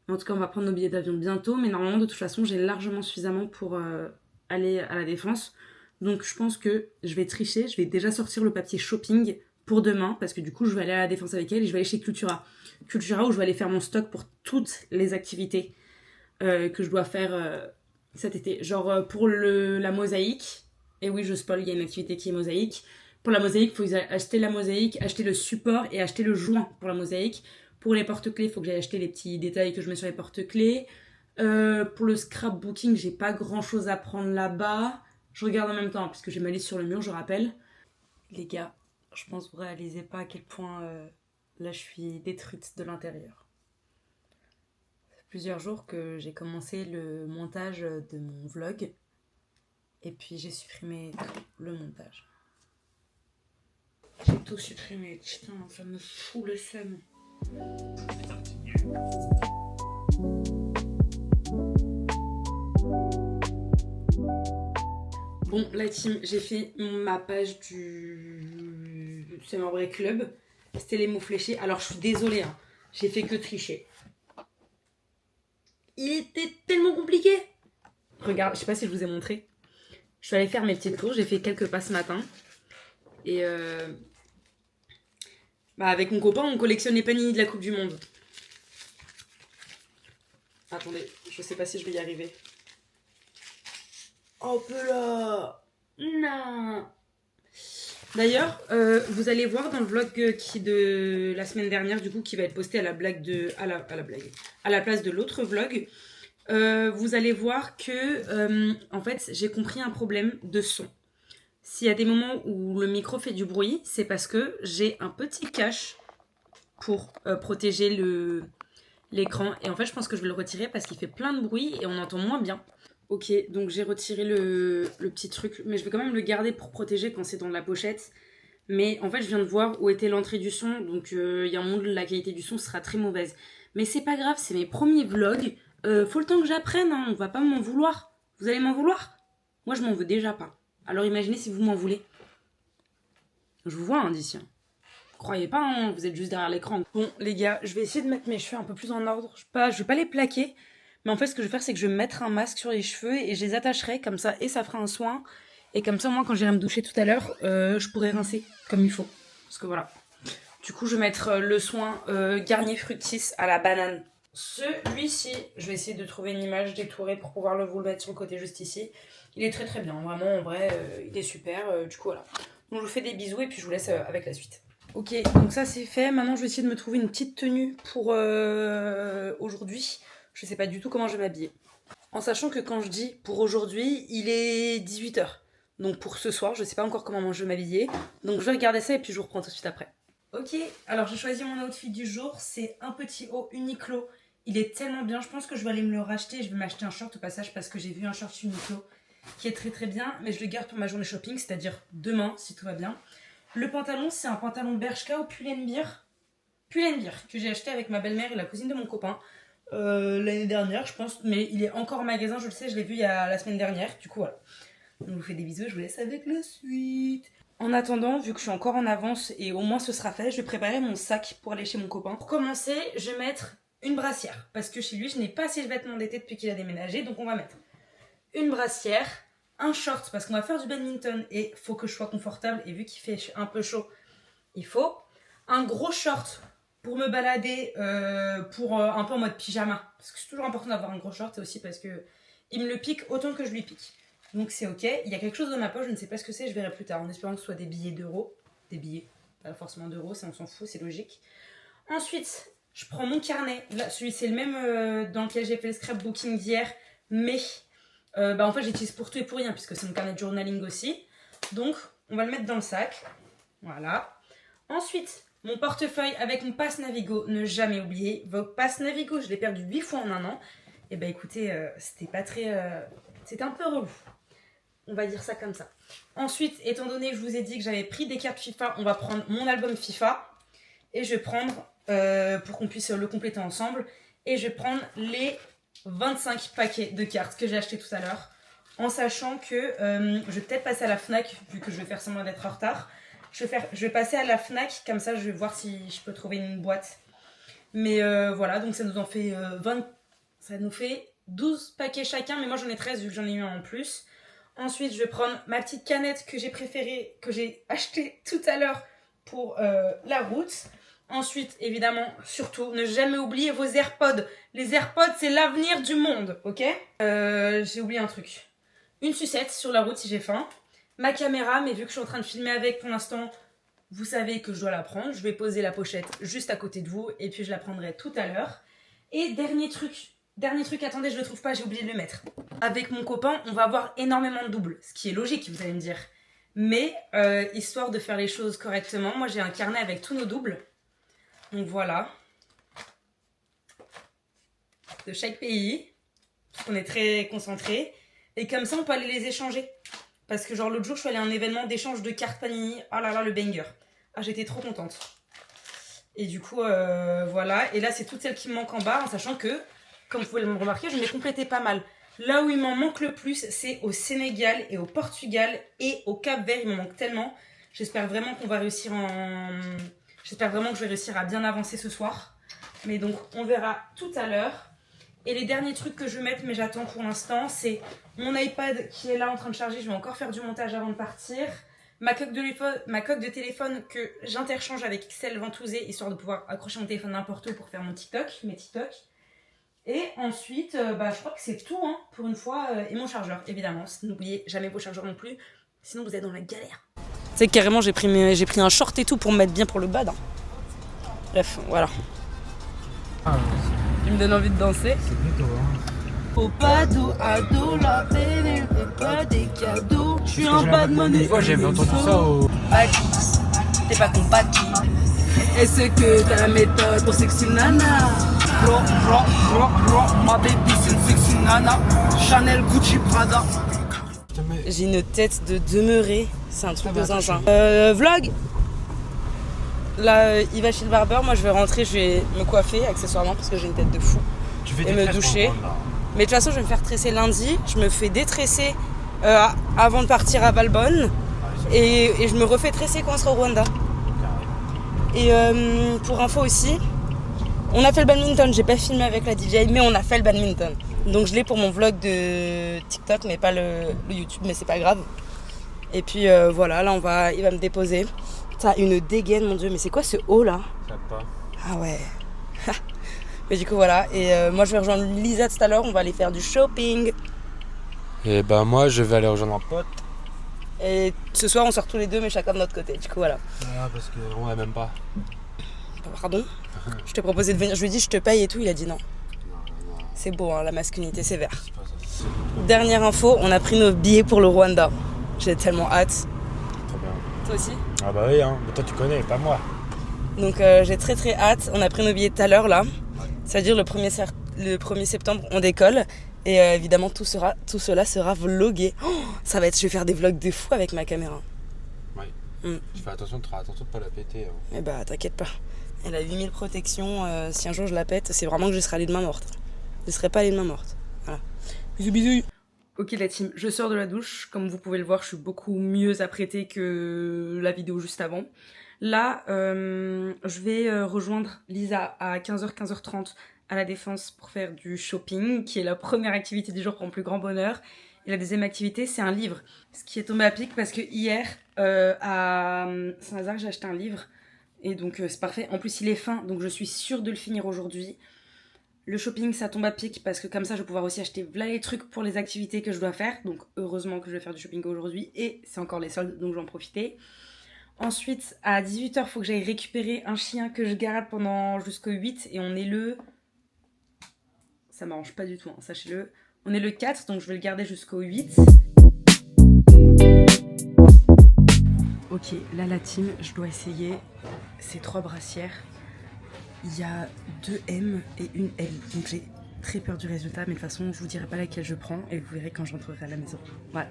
En tout cas, on va prendre nos billets d'avion bientôt. Mais normalement, de toute façon, j'ai largement suffisamment pour aller à la Défense. Donc, je pense que je vais tricher. Je vais déjà sortir le papier shopping pour demain. Parce que du coup, je vais aller à la Défense avec elle et je vais aller chez Cultura. Cultura où je vais aller faire mon stock pour toutes les activités que je dois faire cet été. Genre, pour la mosaïque. Et oui, je spoil, il y a une activité qui est mosaïque. Pour la mosaïque, il faut acheter la mosaïque, acheter le support et acheter le joint pour la mosaïque. Pour les porte-clés, il faut que j'aille acheter les petits détails que je mets sur les porte-clés. Pour le scrapbooking, j'ai pas grand-chose à prendre là-bas. Je regarde en même temps, puisque j'ai ma liste sur le mur, je rappelle. Les gars, je pense que vous réalisez pas à quel point là je suis détruite de l'intérieur. Ça fait plusieurs jours que j'ai commencé le montage de mon vlog. Et puis j'ai supprimé tout le montage. J'ai tout supprimé. Putain, ça me fout le seum. Bon, la team, j'ai fait ma page du Summer Break Club. C'était les mots fléchés. Alors, je suis désolée, hein. J'ai fait que tricher. Il était tellement compliqué. Regarde, je sais pas si je vous ai montré. Je suis allée faire mes petites courses. J'ai fait quelques pas ce matin. Et avec mon copain, on collectionne les panini de la Coupe du Monde. Attendez, je sais pas si je vais y arriver. Hop là. Non. D'ailleurs, vous allez voir dans le vlog de la semaine dernière, du coup, qui va être posté à la place de l'autre vlog, vous allez voir que, en fait, j'ai compris un problème de son. S'il y a des moments où le micro fait du bruit, c'est parce que j'ai un petit cache pour protéger l'écran. Et en fait, je pense que je vais le retirer parce qu'il fait plein de bruit et on entend moins bien. Ok, donc j'ai retiré le petit truc, mais je vais quand même le garder pour protéger quand c'est dans la pochette. Mais en fait, je viens de voir où était l'entrée du son, donc il y a un monde où la qualité du son sera très mauvaise. Mais c'est pas grave, c'est mes premiers vlogs. Faut le temps que j'apprenne, hein, on va pas m'en vouloir. Vous allez m'en vouloir? Moi, je m'en veux déjà pas. Alors imaginez si vous m'en voulez. Je vous vois, hein, d'ici. Croyez pas, hein, vous êtes juste derrière l'écran. Bon, les gars, je vais essayer de mettre mes cheveux un peu plus en ordre. Je vais pas les plaquer. Mais en fait, ce que je vais faire, c'est que je vais mettre un masque sur les cheveux et je les attacherai comme ça. Et ça fera un soin. Et comme ça, moi, quand j'irai me doucher tout à l'heure, je pourrai rincer comme il faut. Parce que voilà. Du coup, je vais mettre le soin Garnier Fructis à la banane. Celui-ci, je vais essayer de trouver une image détourée pour pouvoir vous le mettre sur le côté juste ici. Il est très très bien. Vraiment, en vrai, il est super. Du coup, voilà. Donc, je vous fais des bisous et puis je vous laisse avec la suite. Ok, donc ça c'est fait. Maintenant, je vais essayer de me trouver une petite tenue pour aujourd'hui. Je sais pas du tout comment je vais m'habiller. En sachant que quand je dis pour aujourd'hui, il est 18h. Donc pour ce soir, je sais pas encore comment je vais m'habiller. Donc je vais regarder ça et puis je vous reprends tout de suite après. Ok, alors j'ai choisi mon outfit du jour. C'est un petit haut Uniqlo. Il est tellement bien. Je pense que je vais aller me le racheter. Je vais m'acheter un short au passage parce que j'ai vu un short Uniqlo qui est très très bien, mais je le garde pour ma journée shopping, c'est-à-dire demain, si tout va bien. Le pantalon, c'est un pantalon Bershka ou Pull&Bear, que j'ai acheté avec ma belle-mère et la cousine de mon copain l'année dernière, je pense, mais il est encore en magasin, je le sais, je l'ai vu il y a la semaine dernière, du coup voilà. Donc, je vous fais des bisous, je vous laisse avec la suite. En attendant, vu que je suis encore en avance et au moins ce sera fait, je vais préparer mon sac pour aller chez mon copain. Pour commencer, je vais mettre une brassière, parce que chez lui, je n'ai pas assez de vêtements d'été depuis qu'il a déménagé, donc on va mettre une brassière, un short, parce qu'on va faire du badminton et faut que je sois confortable, et vu qu'il fait un peu chaud, il faut un gros short pour me balader, pour un peu en mode pyjama, parce que c'est toujours important d'avoir un gros short, et aussi parce que il me le pique autant que je lui pique. Donc c'est ok, il y a quelque chose dans ma poche, je ne sais pas ce que c'est, je verrai plus tard, en espérant que ce soit des billets d'euros, des billets, pas forcément d'euros, ça on s'en fout, c'est logique. Ensuite, je prends mon carnet, là celui c'est le même dans lequel j'ai fait le scrapbooking d'hier, mais en fait j'utilise pour tout et pour rien, puisque c'est mon carnet de journaling aussi. Donc on va le mettre dans le sac, voilà. Ensuite, mon portefeuille avec mon passe Navigo, ne jamais oublier, vos passes Navigo, je l'ai perdu 8 fois en un an. Et écoutez, c'était pas très... c'était un peu relou. On va dire ça comme ça. Ensuite, étant donné que je vous ai dit que j'avais pris des cartes FIFA, on va prendre mon album FIFA. Et je vais prendre, pour qu'on puisse le compléter ensemble, et je vais prendre les 25 paquets de cartes que j'ai acheté tout à l'heure. En sachant que je vais peut-être passer à la Fnac, vu que je vais faire semblant d'être en retard. Je vais passer à la Fnac, comme ça je vais voir si je peux trouver une boîte. Mais voilà, donc ça nous en fait 20... Ça nous fait 12 paquets chacun, mais moi j'en ai 13 vu que j'en ai eu un en plus. Ensuite, je vais prendre ma petite canette que j'ai préférée, que j'ai achetée tout à l'heure pour la route. Ensuite, évidemment, surtout, ne jamais oublier vos AirPods. Les AirPods, c'est l'avenir du monde, ok? J'ai oublié un truc. Une sucette sur la route si j'ai faim. Ma caméra, mais vu que je suis en train de filmer avec pour l'instant, vous savez que je dois la prendre. Je vais poser la pochette juste à côté de vous et puis je la prendrai tout à l'heure. Et dernier truc, attendez, je le trouve pas, j'ai oublié de le mettre. Avec mon copain, on va avoir énormément de doubles, ce qui est logique, vous allez me dire. Mais, histoire de faire les choses correctement, moi j'ai un carnet avec tous nos doubles. Donc voilà. De chaque pays, parce qu'on est très concentrés. Et comme ça, on peut aller les échanger. Parce que genre l'autre jour, je suis allée à un événement d'échange de cartes Panini. Oh là là, le banger. Ah, j'étais trop contente. Et du coup, voilà. Et là, c'est toutes celles qui me manquent en bas, en sachant que, comme vous pouvez le remarquer, je m'ai complété pas mal. Là où il m'en manque le plus, c'est au Sénégal et au Portugal et au Cap-Vert. Il m'en manque tellement. J'espère vraiment qu'on va réussir J'espère vraiment que je vais réussir à bien avancer ce soir. Mais donc, on verra tout à l'heure. Et les derniers trucs que je vais mettre, mais j'attends pour l'instant, c'est mon iPad qui est là en train de charger. Je vais encore faire du montage avant de partir. Ma coque de téléphone que j'interchange avec XL Ventousé, histoire de pouvoir accrocher mon téléphone n'importe où pour faire mes TikTok. Et ensuite, je crois que c'est tout, hein, pour une fois. Et mon chargeur, évidemment. N'oubliez jamais vos chargeurs non plus, sinon vous êtes dans la galère. Tu sais, carrément, j'ai pris un short et tout pour me mettre bien pour le bad. Hein. Bref, voilà. Il me donne envie de danser. C'est plutôt, hein. Au bado, ado, la belle, pas des cadeaux. Je suis un badman. Une fois, j'avais entendu ça au. T'es pas compatible. Est-ce que t'as la méthode pour sexy nana? Ma baby c'est une sexy nana. Chanel, Gucci, Prada. J'ai une tête de demeurer. C'est un truc de zinzin. Vlog. Là, il va chez le barbeur. Moi, je vais rentrer, je vais me coiffer accessoirement parce que j'ai une tête de fou. Et me doucher. Mais de toute façon, je vais me faire tresser lundi. Je me fais détresser avant de partir à Valbonne. Et je me refais tresser quand on sera au Rwanda. Et pour info aussi, on a fait le badminton. J'ai pas filmé avec la DJ, mais on a fait le badminton. Donc je l'ai pour mon vlog de TikTok, mais pas le YouTube, mais c'est pas grave. Et puis voilà, là il va me déposer. T'as une dégaine, mon Dieu, mais c'est quoi ce haut là? Ah ouais. Mais du coup voilà, et moi je vais rejoindre Lisa tout à l'heure, on va aller faire du shopping. Et moi je vais aller rejoindre un pote. Et ce soir on sort tous les deux mais chacun de notre côté, du coup voilà. Voilà, parce qu'on n'a même pas. Pardon? Je t'ai proposé de venir, je lui ai dit je te paye et tout, il a dit non. C'est beau hein, la masculinité sévère. Dernière info, on a pris nos billets pour le Rwanda. J'ai tellement hâte. Trop bien. Toi aussi? Ah bah oui, hein. Mais toi tu connais, pas moi. Donc j'ai très très hâte, on a pris nos billets tout à l'heure là. C'est-à-dire le 1er septembre on décolle. Et évidemment, tout cela sera vlogué. Oh, ça va être, je vais faire des vlogs de fou avec ma caméra. Ouais. Mm. Je fais attention de pas la péter. Hein. Eh bah, t'inquiète pas. Elle a 8000 protections. Si un jour je la pète, c'est vraiment que je serai allée de main morte. Je serai pas allée de main morte. Voilà. Bisous, bisous. Ok, la team, je sors de la douche. Comme vous pouvez le voir, je suis beaucoup mieux apprêtée que la vidéo juste avant. Là, je vais rejoindre Lisa à 15h, 15h30 à la Défense pour faire du shopping, qui est la première activité du jour pour mon plus grand bonheur. Et la deuxième activité, c'est un livre. Ce qui est tombé à pic parce que hier, à Saint-Lazare, j'ai acheté un livre. Et donc, c'est parfait. En plus, il est fin, donc je suis sûre de le finir aujourd'hui. Le shopping, ça tombe à pic parce que comme ça, je vais pouvoir aussi acheter voilà les trucs pour les activités que je dois faire. Donc, heureusement que je vais faire du shopping aujourd'hui. Et c'est encore les soldes, donc j'en profiter. Ensuite, à 18h, il faut que j'aille récupérer un chien que je garde pendant jusqu'au 8. Et on est le... Ça m'arrange pas du tout, hein, sachez-le. On est le 4, donc je vais le garder jusqu'au 8. Ok, là la team, je dois essayer ces 3 brassières. Il y a 2 M et une L, donc j'ai très peur du résultat, mais de toute façon, je vous dirai pas laquelle je prends et vous verrez quand je rentrerai à la maison. Voilà.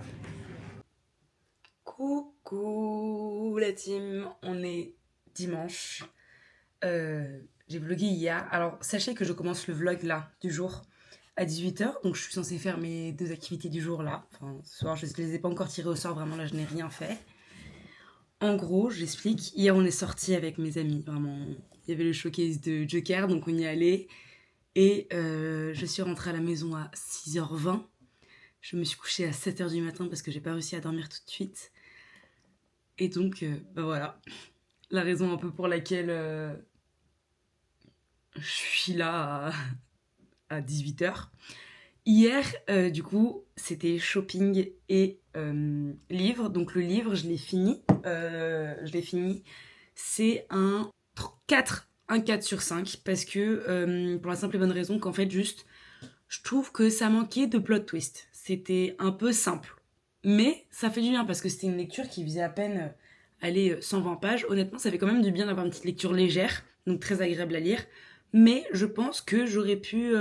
Coucou la team, on est dimanche. J'ai vlogué hier. Alors, sachez que je commence le vlog là, du jour, à 18h. Donc, je suis censée faire mes 2 activités du jour là. Enfin, ce soir, je ne les ai pas encore tirées au sort. Vraiment, là, je n'ai rien fait. En gros, j'explique. Hier, on est sortis avec mes amis. Vraiment, il y avait le showcase de Joker. Donc, on y allait. Et je suis rentrée à la maison à 6h20. Je me suis couchée à 7h du matin parce que j'ai pas réussi à dormir tout de suite. Et donc, bah voilà. La raison un peu pour laquelle... je suis là à 18h. Hier, du coup, c'était shopping et livre. Donc le livre, je l'ai fini. C'est un 4 sur 5 parce que pour la simple et bonne raison qu'en fait, juste, je trouve que ça manquait de plot twist. C'était un peu simple. Mais ça fait du bien parce que c'était une lecture qui faisait à peine 120 pages. Honnêtement, ça fait quand même du bien d'avoir une petite lecture légère, donc très agréable à lire. Mais je pense que j'aurais pu,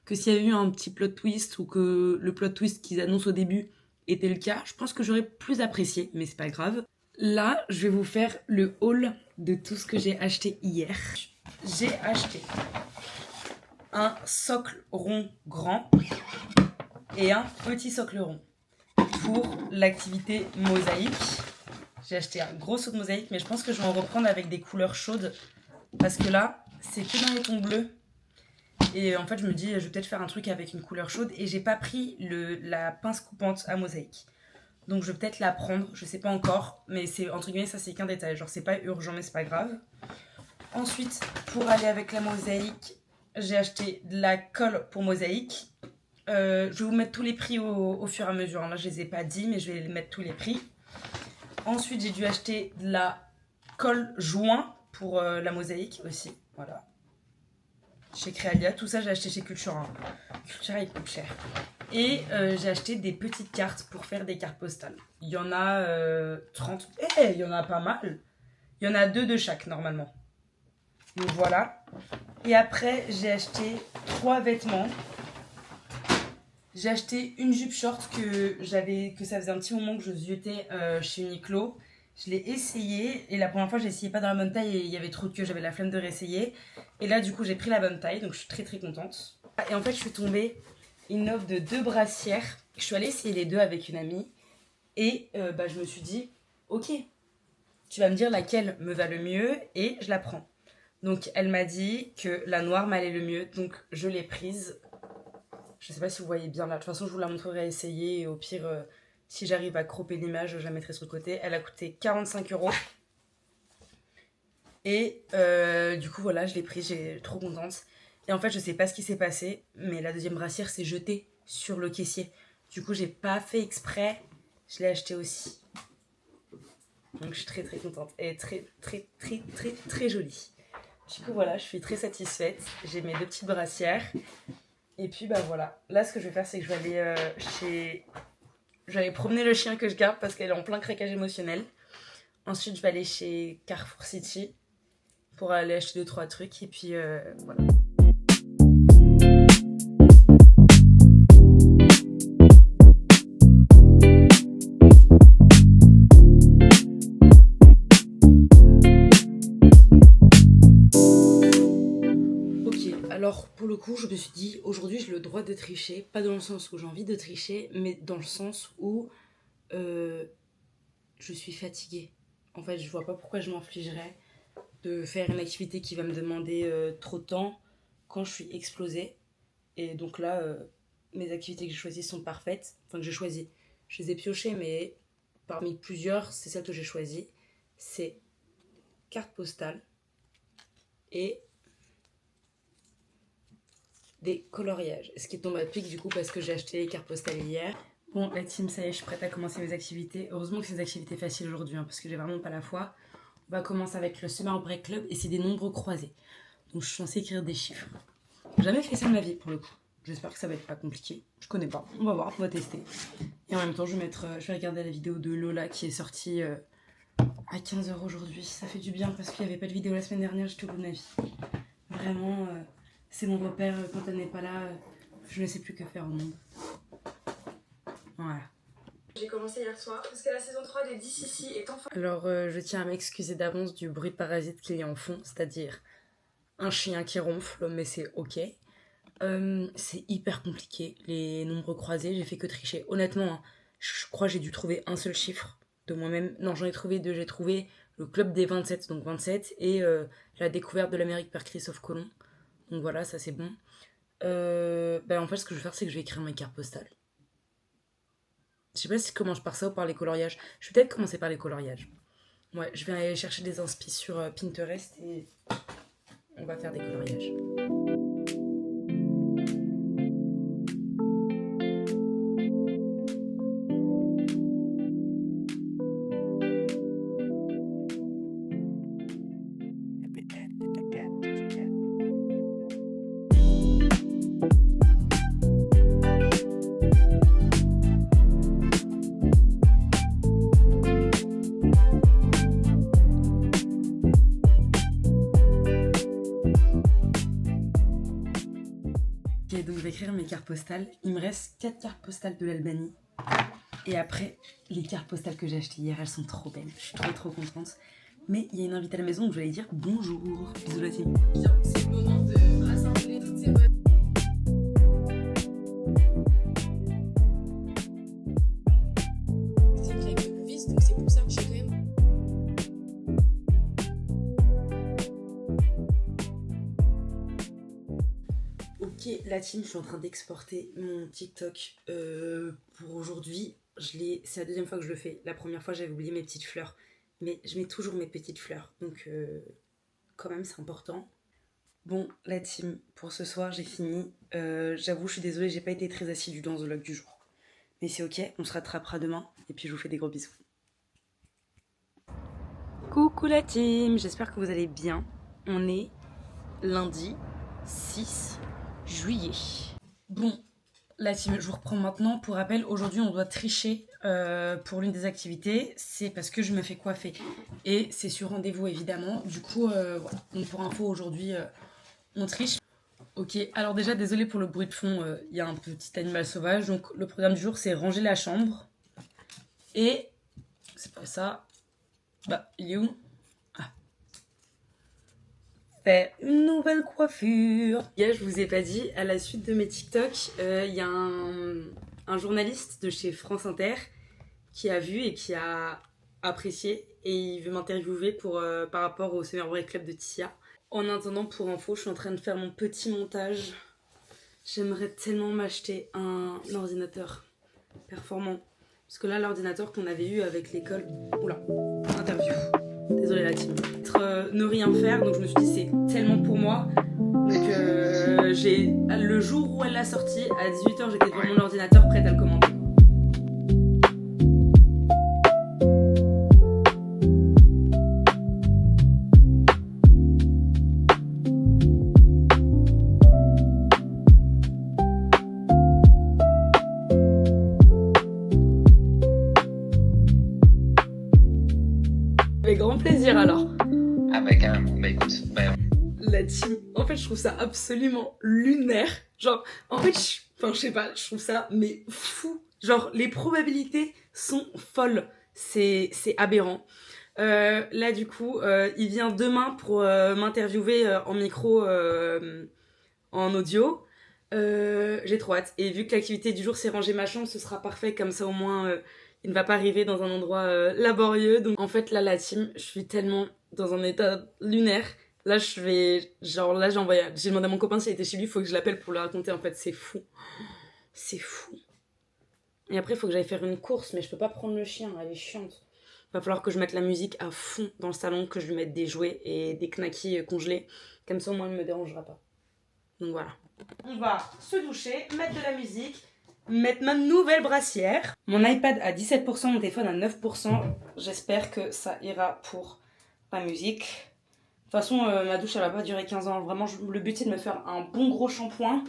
que s'il y avait eu un petit plot twist ou que le plot twist qu'ils annoncent au début était le cas, je pense que j'aurais plus apprécié, mais c'est pas grave. Là, je vais vous faire le haul de tout ce que j'ai acheté hier. J'ai acheté un socle rond grand et un petit socle rond pour l'activité mosaïque. J'ai acheté un gros saut de mosaïque, mais je pense que je vais en reprendre avec des couleurs chaudes parce que là, c'est que dans les tons bleus. Et en fait, je me dis, je vais peut-être faire un truc avec une couleur chaude. Et j'ai pas pris la pince coupante à mosaïque. Donc je vais peut-être la prendre, je sais pas encore. Mais c'est entre guillemets, ça c'est qu'un détail. Genre, c'est pas urgent, mais c'est pas grave. Ensuite, pour aller avec la mosaïque, j'ai acheté de la colle pour mosaïque. Je vais vous mettre tous les prix au fur et à mesure. Là, je les ai pas dit, mais je vais mettre tous les prix. Ensuite, j'ai dû acheter de la colle joint pour la mosaïque aussi. Voilà. Chez Créalia. Tout ça, j'ai acheté chez Cultura. Cultura, il coûte cher. Et j'ai acheté des petites cartes pour faire des cartes postales. Il y en a 30. Il y en a pas mal. Il y en a 2 de chaque, normalement. Donc voilà. Et après, j'ai acheté 3 vêtements. J'ai acheté une jupe short que ça faisait un petit moment que je ziotais chez Uniqlo. Je l'ai essayé et la première fois j'ai essayé pas dans la bonne taille et il y avait trop de queue, j'avais la flemme de réessayer. Et là du coup j'ai pris la bonne taille, donc je suis très très contente. Et en fait je suis tombée une offre de 2 brassières. Je suis allée essayer les 2 avec une amie et je me suis dit ok, tu vas me dire laquelle me va le mieux et je la prends. Donc elle m'a dit que la noire m'allait le mieux, donc je l'ai prise. Je sais pas si vous voyez bien là, de toute façon je vous la montrerai à essayer et au pire... si j'arrive à cropper l'image, je la mettrai sur le côté. Elle a coûté 45€. Et du coup, voilà, je l'ai prise, j'ai trop contente. Et en fait, je sais pas ce qui s'est passé, mais la deuxième brassière s'est jetée sur le caissier. Du coup, j'ai pas fait exprès, je l'ai achetée aussi. Donc, je suis très très contente. Elle est très très très très très jolie. Du coup, voilà, je suis très satisfaite. J'ai mes 2 petites brassières. Et puis, bah voilà. Là, ce que je vais faire, c'est que je vais aller Je vais aller promener le chien que je garde parce qu'elle est en plein craquage émotionnel. Ensuite, je vais aller chez Carrefour City pour aller acheter 2-3 trucs. Et puis, voilà. coup, je me suis dit, aujourd'hui, j'ai le droit de tricher. Pas dans le sens où j'ai envie de tricher, mais dans le sens où je suis fatiguée. En fait, je vois pas pourquoi je m'infligerais de faire une activité qui va me demander trop de temps quand je suis explosée. Et donc là, mes activités que j'ai choisies sont parfaites. Enfin, que j'ai choisies. Je les ai piochées, mais parmi plusieurs, c'est celle que j'ai choisie. C'est carte postale et des coloriages. Ce qui tombe à pic du coup parce que j'ai acheté les cartes postales hier. Bon, la team, ça y est, je suis prête à commencer mes activités. Heureusement que c'est des activités faciles aujourd'hui, parce que j'ai vraiment pas la foi. On va commencer avec le Summer Break Club et c'est des nombres croisés. Donc je suis censée écrire des chiffres. J'ai jamais fait ça de ma vie pour le coup. J'espère que ça va être pas compliqué. Je connais pas. On va voir, on va tester. Et en même temps, je vais regarder la vidéo de Lola qui est sortie à 15h aujourd'hui. Ça fait du bien parce qu'il n'y avait pas de vidéo la semaine dernière, j'étais au bout de ma vie. Vraiment, c'est mon repère. Quand elle n'est pas là, je ne sais plus que faire au monde. Voilà. J'ai commencé hier soir parce que la saison 3 de DCC est enfin... Alors, je tiens à m'excuser d'avance du bruit parasite qu'il y a en fond, c'est-à-dire un chien qui ronfle, mais c'est ok. C'est hyper compliqué, les nombres croisés, j'ai fait que tricher. Honnêtement, hein, je crois que j'ai dû trouver un seul chiffre de moi-même. Non, j'en ai trouvé deux. J'ai trouvé le club des 27, donc 27, et la découverte de l'Amérique par Christophe Colomb. Donc voilà, ça c'est bon. En fait, ce que je vais faire, c'est que je vais écrire mes cartes postales. Je sais pas si je commence par ça ou par les coloriages. Je vais peut-être commencer par les coloriages. Ouais, je vais aller chercher des inspi sur Pinterest et on va faire des coloriages. Ok, donc je vais écrire mes cartes postales. Il me reste 4 cartes postales de l'Albanie. Et après, les cartes postales que j'ai achetées hier, elles sont trop belles. Je suis trop contente. Mais il y a une invitée à la maison, donc je vais aller dire bonjour. Bisous la team. Bien, c'est le moment de rassembler toutes ces bonnes. C'est une claque de vis, donc c'est pour ça que j'ai quand même. Ok, la team, je suis en train d'exporter mon TikTok pour aujourd'hui. C'est la deuxième fois que je le fais. La première fois, j'avais oublié mes petites fleurs. Mais je mets toujours mes petites fleurs. Donc, quand même, c'est important. Bon, la team, pour ce soir, j'ai fini. J'avoue, je suis désolée, j'ai pas été très assidue dans ce vlog du jour. Mais c'est ok, on se rattrapera demain. Et puis, je vous fais des gros bisous. Coucou la team, j'espère que vous allez bien. On est lundi 6 juillet. Bon, la team, je vous reprends maintenant. Pour rappel, aujourd'hui, on doit tricher pour l'une des activités. C'est parce que je me fais coiffer. Et c'est sur rendez-vous, évidemment. Du coup, voilà. Donc, pour info, aujourd'hui, on triche. Ok, alors déjà, désolé pour le bruit de fond. Il y a un petit animal sauvage. Donc, le programme du jour, c'est ranger la chambre. Et, c'est pas ça. Bah, il est où? Faire une nouvelle coiffure. Hier, je vous ai pas dit, à la suite de mes TikTok, il y a un journaliste de chez France Inter qui a vu et qui a apprécié et il veut m'interviewer par rapport au Summer Break Club de Tissia. En attendant, pour info, je suis en train de faire mon petit montage. J'aimerais tellement m'acheter un ordinateur performant. Parce que là, l'ordinateur qu'on avait eu avec l'école... Oula, interview. Désolée la team. Ne rien faire, donc je me suis dit c'est tellement pour moi. Donc le jour où elle l'a sorti, à 18h, j'étais devant mon ordinateur prête à le commander. Avec grand plaisir alors. Ah bah carrément, bah écoute, La team, en fait je trouve ça absolument lunaire. Genre, en fait, je sais pas, je trouve ça mais fou. Genre, les probabilités sont folles. C'est aberrant. Là du coup, il vient demain pour m'interviewer en micro en audio. J'ai trop hâte. Et vu que l'activité du jour c'est ranger ma chambre, ce sera parfait, comme ça au moins il ne va pas arriver dans un endroit laborieux. Donc en fait là la team, je suis tellement dans un état lunaire. Là je vais, genre là j'ai demandé à mon copain s'il était chez lui, il faut que je l'appelle pour le raconter, en fait c'est fou. C'est fou. Et après il faut que j'aille faire une course, mais je peux pas prendre le chien, elle est chiante. Va falloir que je mette la musique à fond dans le salon, que je lui mette des jouets et des knackis congelés. Comme ça au moins il me dérangera pas. Donc voilà. On va se doucher, mettre de la musique, mettre ma nouvelle brassière. Mon iPad à 17%, mon téléphone à 9%. J'espère que ça ira pour la musique. De toute façon, ma douche, elle va pas durer 15 ans. Vraiment, le but, c'est de me faire un bon gros shampoing.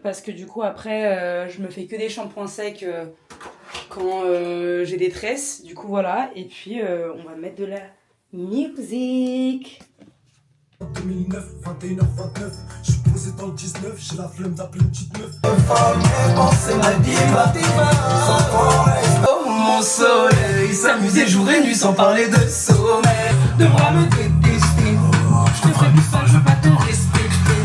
Parce que du coup, après, je me fais que des shampoings secs quand j'ai des tresses. Du coup, voilà. Et puis, on va mettre de la musique. 2009, 21h29, je suis posé dans le 19, j'ai la flemme d'appeler une petite meuf. C'est ma diva, oh mon soleil, s'amuser jour et nuit sans parler de sommeil. Devra me détester, je te ferai plus seul, je veux pas te respecter.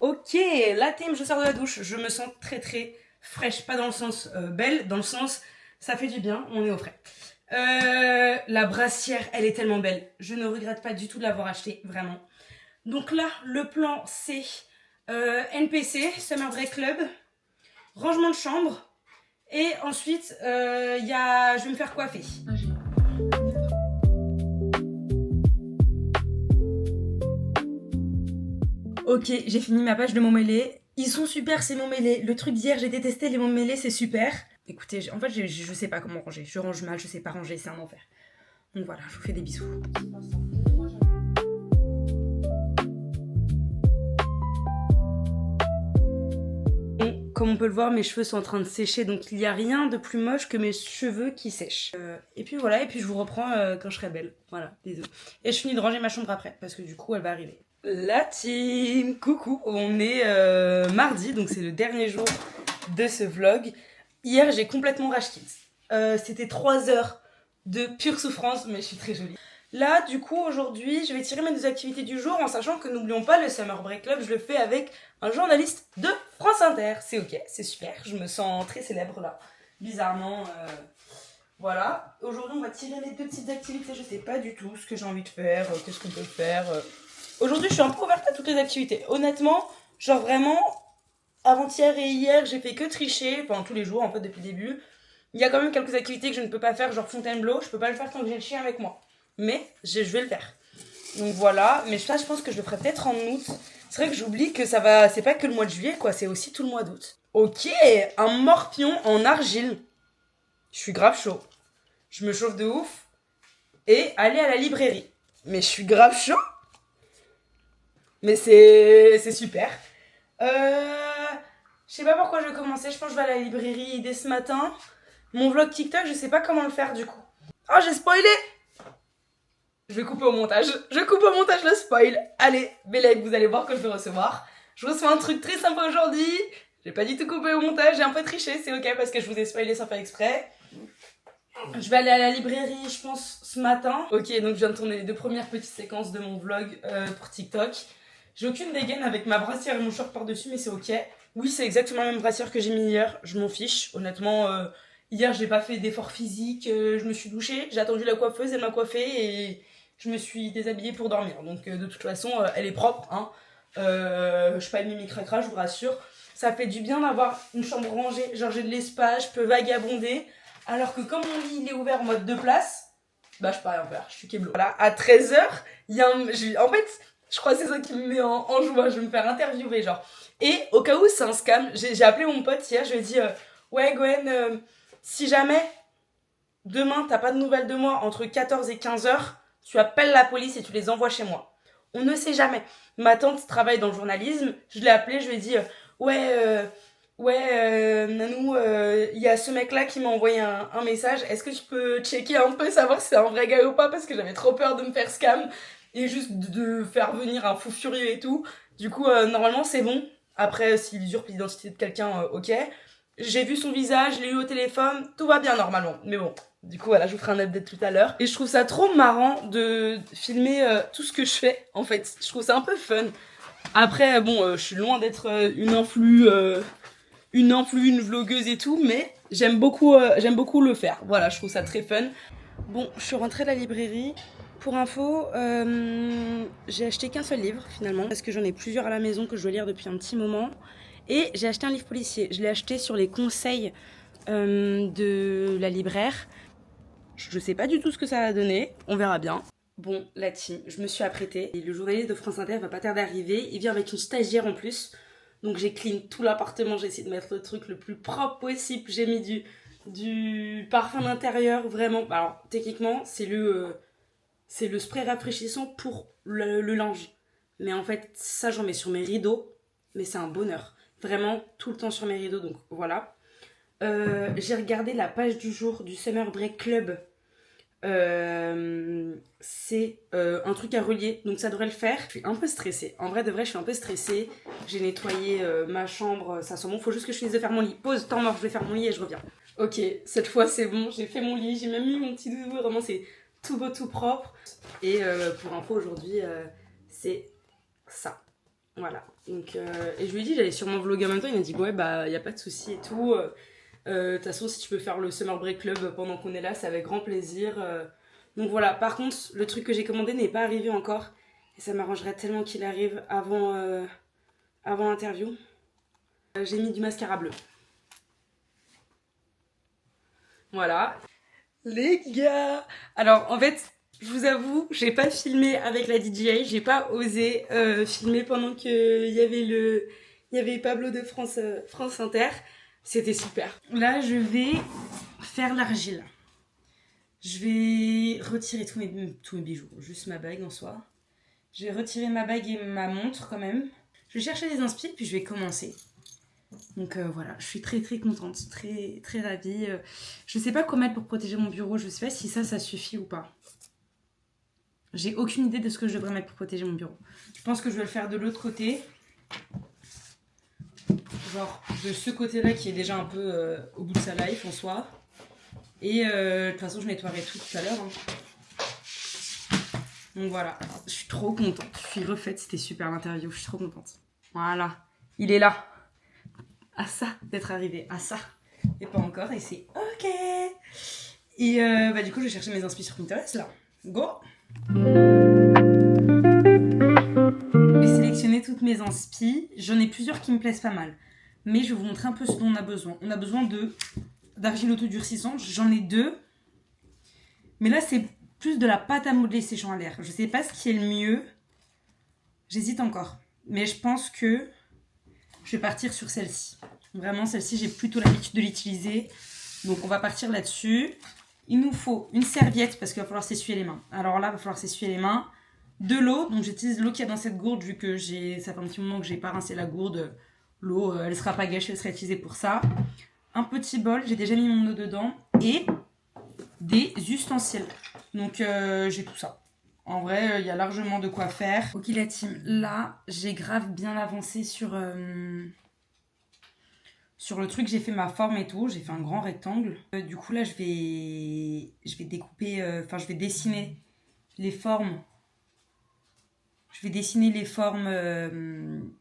Ok, la team, je sors de la douche, je me sens très très fraîche, pas dans le sens belle, dans le sens ça fait du bien, on est au frais. La brassière, elle est tellement belle, je ne regrette pas du tout de l'avoir achetée, vraiment. Donc là, le plan, c'est NPC, Summer Break Club, rangement de chambre, et ensuite, je vais me faire coiffer. Ok, j'ai fini ma page de mots mêlés. Ils sont super ces mots mêlés. Le truc d'hier, j'ai détesté les mots mêlés, c'est super. Écoutez, en fait, je sais pas comment ranger. Je range mal, je sais pas ranger, c'est un enfer. Donc voilà, je vous fais des bisous. Comme on peut le voir, mes cheveux sont en train de sécher, donc il n'y a rien de plus moche que mes cheveux qui sèchent. Et puis voilà, et puis je vous reprends quand je serai belle. Voilà, bisous. Et je finis de ranger ma chambre après, parce que du coup, elle va arriver. La team, coucou, on est mardi, donc c'est le dernier jour de ce vlog. Hier, j'ai complètement rage quit. C'était 3 heures de pure souffrance, mais je suis très jolie. Là, du coup, aujourd'hui, je vais tirer mes 2 activités du jour en sachant que n'oublions pas, le Summer Break Club, je le fais avec un journaliste de France Inter. C'est ok, c'est super, je me sens très célèbre là, bizarrement. Voilà, aujourd'hui, on va tirer les 2 petites activités, je sais pas du tout ce que j'ai envie de faire, qu'est-ce qu'on peut faire. Aujourd'hui, je suis un peu ouverte à toutes les activités. Honnêtement, genre vraiment, avant-hier et hier, j'ai fait que tricher, pendant tous les jours en fait depuis le début. Il y a quand même quelques activités que je ne peux pas faire, genre Fontainebleau, je peux pas le faire tant que j'ai le chien avec moi. Mais je vais le faire. Donc voilà, mais ça je pense que je le ferai peut-être en août. C'est vrai que j'oublie que ça va, c'est pas que le mois de juillet quoi, c'est aussi tout le mois d'août. Ok, un morpion en argile. Je suis grave chaud. Je me chauffe de ouf. Et aller à la librairie. Mais je suis grave chaud. Mais c'est super. Je sais pas pourquoi je vais commencer, je pense que je vais à la librairie dès ce matin. Mon vlog TikTok, je sais pas comment le faire du coup. Oh, j'ai spoilé! Je vais couper au montage. Je coupe au montage le spoil. Allez, Bélec, vous allez voir que je vais recevoir. Je reçois un truc très sympa aujourd'hui. J'ai pas du tout coupé au montage, j'ai un peu triché, c'est ok parce que je vous ai spoilé sans faire exprès. Je vais aller à la librairie, je pense, ce matin. Ok, donc je viens de tourner les 2 premières petites séquences de mon vlog pour TikTok. J'ai aucune dégaine avec ma brassière et mon short par-dessus, mais c'est ok. Oui, c'est exactement la même brassière que j'ai mis hier, je m'en fiche. Honnêtement, hier j'ai pas fait d'effort physique, je me suis douchée, j'ai attendu la coiffeuse, elle m'a coiffée et je me suis déshabillée pour dormir. Donc de toute façon, elle est propre, hein. Je suis pas une mimi cracra, je vous rassure. Ça fait du bien d'avoir une chambre rangée, genre j'ai de l'espace, je peux vagabonder. Alors que comme mon lit il est ouvert en mode 2 places, bah je peux rien faire, je suis kéblo. Voilà, à 13h, il y a en fait, je crois que c'est ça qui me met en joie, je vais me faire interviewer genre. Et au cas où c'est un scam, j'ai appelé mon pote hier, je lui ai dit ouais Gwen, si jamais demain t'as pas de nouvelles de moi entre 14 et 15h, tu appelles la police et tu les envoies chez moi. On ne sait jamais. Ma tante travaille dans le journalisme, je l'ai appelée, je lui ai dit Nanou, il y a ce mec là qui m'a envoyé un message, est-ce que tu peux checker un peu, savoir si c'est un vrai gars ou pas, parce que j'avais trop peur de me faire scam et juste de faire venir un fou furieux et tout. Du coup normalement c'est bon, après s'il usurpe l'identité de quelqu'un, ok. J'ai vu son visage, je l'ai eu au téléphone, tout va bien normalement, mais bon. Du coup voilà, je vous ferai un update tout à l'heure. Et je trouve ça trop marrant de filmer tout ce que je fais en fait, je trouve ça un peu fun. Après, bon, je suis loin d'être une vlogueuse et tout, mais j'aime beaucoup le faire. Voilà, je trouve ça très fun. Bon, je suis rentrée de la librairie. Pour info, j'ai acheté qu'un seul livre finalement, parce que j'en ai plusieurs à la maison que je dois lire depuis un petit moment. Et j'ai acheté un livre policier. Je l'ai acheté sur les conseils de la libraire. Je sais pas du tout ce que ça va donner, on verra bien. Bon, la team, je me suis apprêtée. Et le journaliste de France Inter va pas tarder à arriver. Il vient avec une stagiaire en plus. Donc j'ai clean tout l'appartement, j'ai essayé de mettre le truc le plus propre possible. J'ai mis du parfum d'intérieur, vraiment. Alors techniquement, c'est le spray rafraîchissant pour le linge. Mais en fait, ça j'en mets sur mes rideaux. Mais c'est un bonheur. Vraiment, tout le temps sur mes rideaux, donc voilà. J'ai regardé la page du jour du Summer Break Club. C'est un truc à relier, donc ça devrait le faire. Je suis un peu stressée, en vrai de vrai je suis un peu stressée. J'ai nettoyé ma chambre, ça sent bon, faut juste que je finisse de faire mon lit. Pause, temps mort, je vais faire mon lit et je reviens. Ok, cette fois c'est bon, j'ai fait mon lit, j'ai même mis mon petit doudou, vraiment c'est tout beau, tout propre. Et pour info aujourd'hui c'est ça. Voilà, donc et je lui ai dit j'allais sûrement vlogger en même temps, il m'a dit ouais bah y a pas de souci et tout. De toute façon, si tu peux faire le Summer Break Club pendant qu'on est là, c'est avec grand plaisir. Donc voilà, par contre, le truc que j'ai commandé n'est pas arrivé encore. Et ça m'arrangerait tellement qu'il arrive avant l'interview. J'ai mis du mascara bleu. Voilà. Les gars! Alors, en fait, je vous avoue, j'ai pas filmé avec la DJI. J'ai pas osé filmer pendant qu'il y avait Pablo de France Inter. C'était super. Là, je vais faire l'argile. Je vais retirer tous mes bijoux, juste ma bague en soi. Je vais retirer ma bague et ma montre quand même. Je vais chercher des inspi, puis je vais commencer. Donc voilà, je suis très très contente, très très ravie. Je sais pas quoi mettre pour protéger mon bureau, je sais pas si ça suffit ou pas. J'ai aucune idée de ce que je devrais mettre pour protéger mon bureau. Je pense que je vais le faire de l'autre côté. Genre de ce côté-là qui est déjà un peu au bout de sa life en soi. Et de toute façon, je nettoierai tout à l'heure. Hein. Donc voilà, je suis trop contente. Je suis refaite, c'était super l'interview, je suis trop contente. Voilà, il est là. À ça d'être arrivé, à ça. Et pas encore, et c'est ok. Et bah du coup, je vais chercher mes inspi sur Pinterest là. Go! J'ai sélectionné toutes mes inspi. J'en ai plusieurs qui me plaisent pas mal. Mais je vais vous montrer un peu ce dont on a besoin. On a besoin d'argile autodurcissante. J'en ai 2. Mais là, c'est plus de la pâte à modeler séchant à l'air. Je sais pas ce qui est le mieux. J'hésite encore. Mais je pense que je vais partir sur celle-ci. Vraiment, celle-ci, j'ai plutôt l'habitude de l'utiliser. Donc, on va partir là-dessus. Il nous faut une serviette parce qu'il va falloir s'essuyer les mains. Alors là, il va falloir s'essuyer les mains. De l'eau. Donc, j'utilise l'eau qu'il y a dans cette gourde vu que ça fait un petit moment que j'ai pas rincé la gourde. L'eau, elle sera pas gâchée, elle sera utilisée pour ça. Un petit bol, j'ai déjà mis mon eau dedans. Et des ustensiles. Donc, j'ai tout ça. En vrai, il y a largement de quoi faire. Ok, la team. Là, j'ai grave bien avancé sur le truc. J'ai fait ma forme et tout. J'ai fait un grand rectangle. Du coup, là, je vais découper... je vais dessiner les formes. Je vais dessiner les formes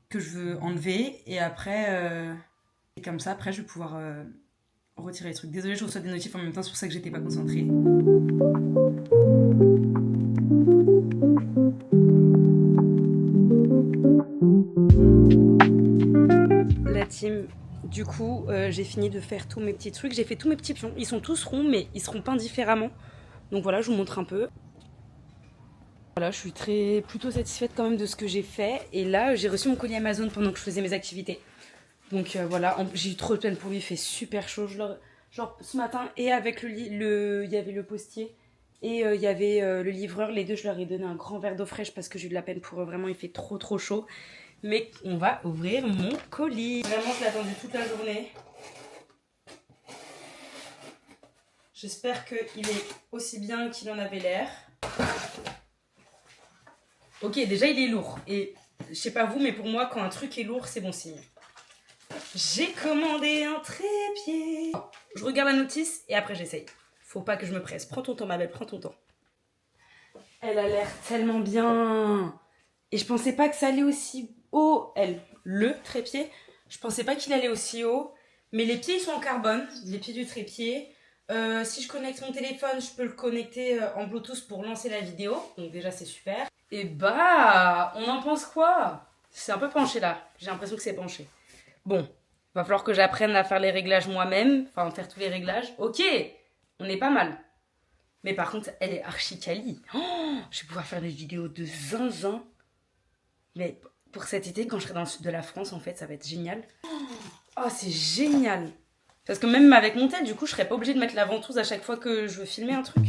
que je veux enlever. Et après, et comme ça, après, je vais pouvoir retirer les trucs. Désolée, je reçois des notifs en même temps. C'est pour ça que j'étais pas concentrée. La team, du coup, j'ai fini de faire tous mes petits trucs. J'ai fait tous mes petits pions. Ils sont tous ronds, mais ils seront peints différemment. Donc voilà, je vous montre un peu. Voilà, je suis plutôt satisfaite quand même de ce que j'ai fait. Et là, j'ai reçu mon colis Amazon pendant que je faisais mes activités. Donc voilà, j'ai eu trop de peine pour lui. Il fait super chaud. Genre ce matin, et avec il y avait le postier. Et il y avait le livreur. Les deux, je leur ai donné un grand verre d'eau fraîche parce que j'ai eu de la peine pour eux. Vraiment, il fait trop chaud. Mais on va ouvrir mon colis. Vraiment, je l'ai attendu toute la journée. J'espère qu'il est aussi bien qu'il en avait l'air. Ok, déjà il est lourd. Et je sais pas vous, mais pour moi, quand un truc est lourd, c'est bon signe. J'ai commandé un trépied. Je regarde la notice et après j'essaye. Faut pas que je me presse. Prends ton temps, ma belle, prends ton temps. Elle a l'air tellement bien. Et je pensais pas que ça allait aussi haut, le trépied. Je pensais pas qu'il allait aussi haut. Mais les pieds, ils sont en carbone, les pieds du trépied. Si je connecte mon téléphone, je peux le connecter en Bluetooth pour lancer la vidéo. Donc déjà, c'est super. Et bah, on en pense quoi? C'est un peu penché là. J'ai l'impression que c'est penché. Bon, va falloir que j'apprenne à faire les réglages moi-même. Enfin, faire tous les réglages. Ok, on est pas mal. Mais par contre, elle est archi quali. Oh, je vais pouvoir faire des vidéos de zinzin. Mais pour cet été, quand je serai dans le sud de la France, en fait, ça va être génial. Oh, c'est génial. Parce que même avec mon tel, du coup, je serais pas obligée de mettre la ventouse à chaque fois que je veux filmer un truc.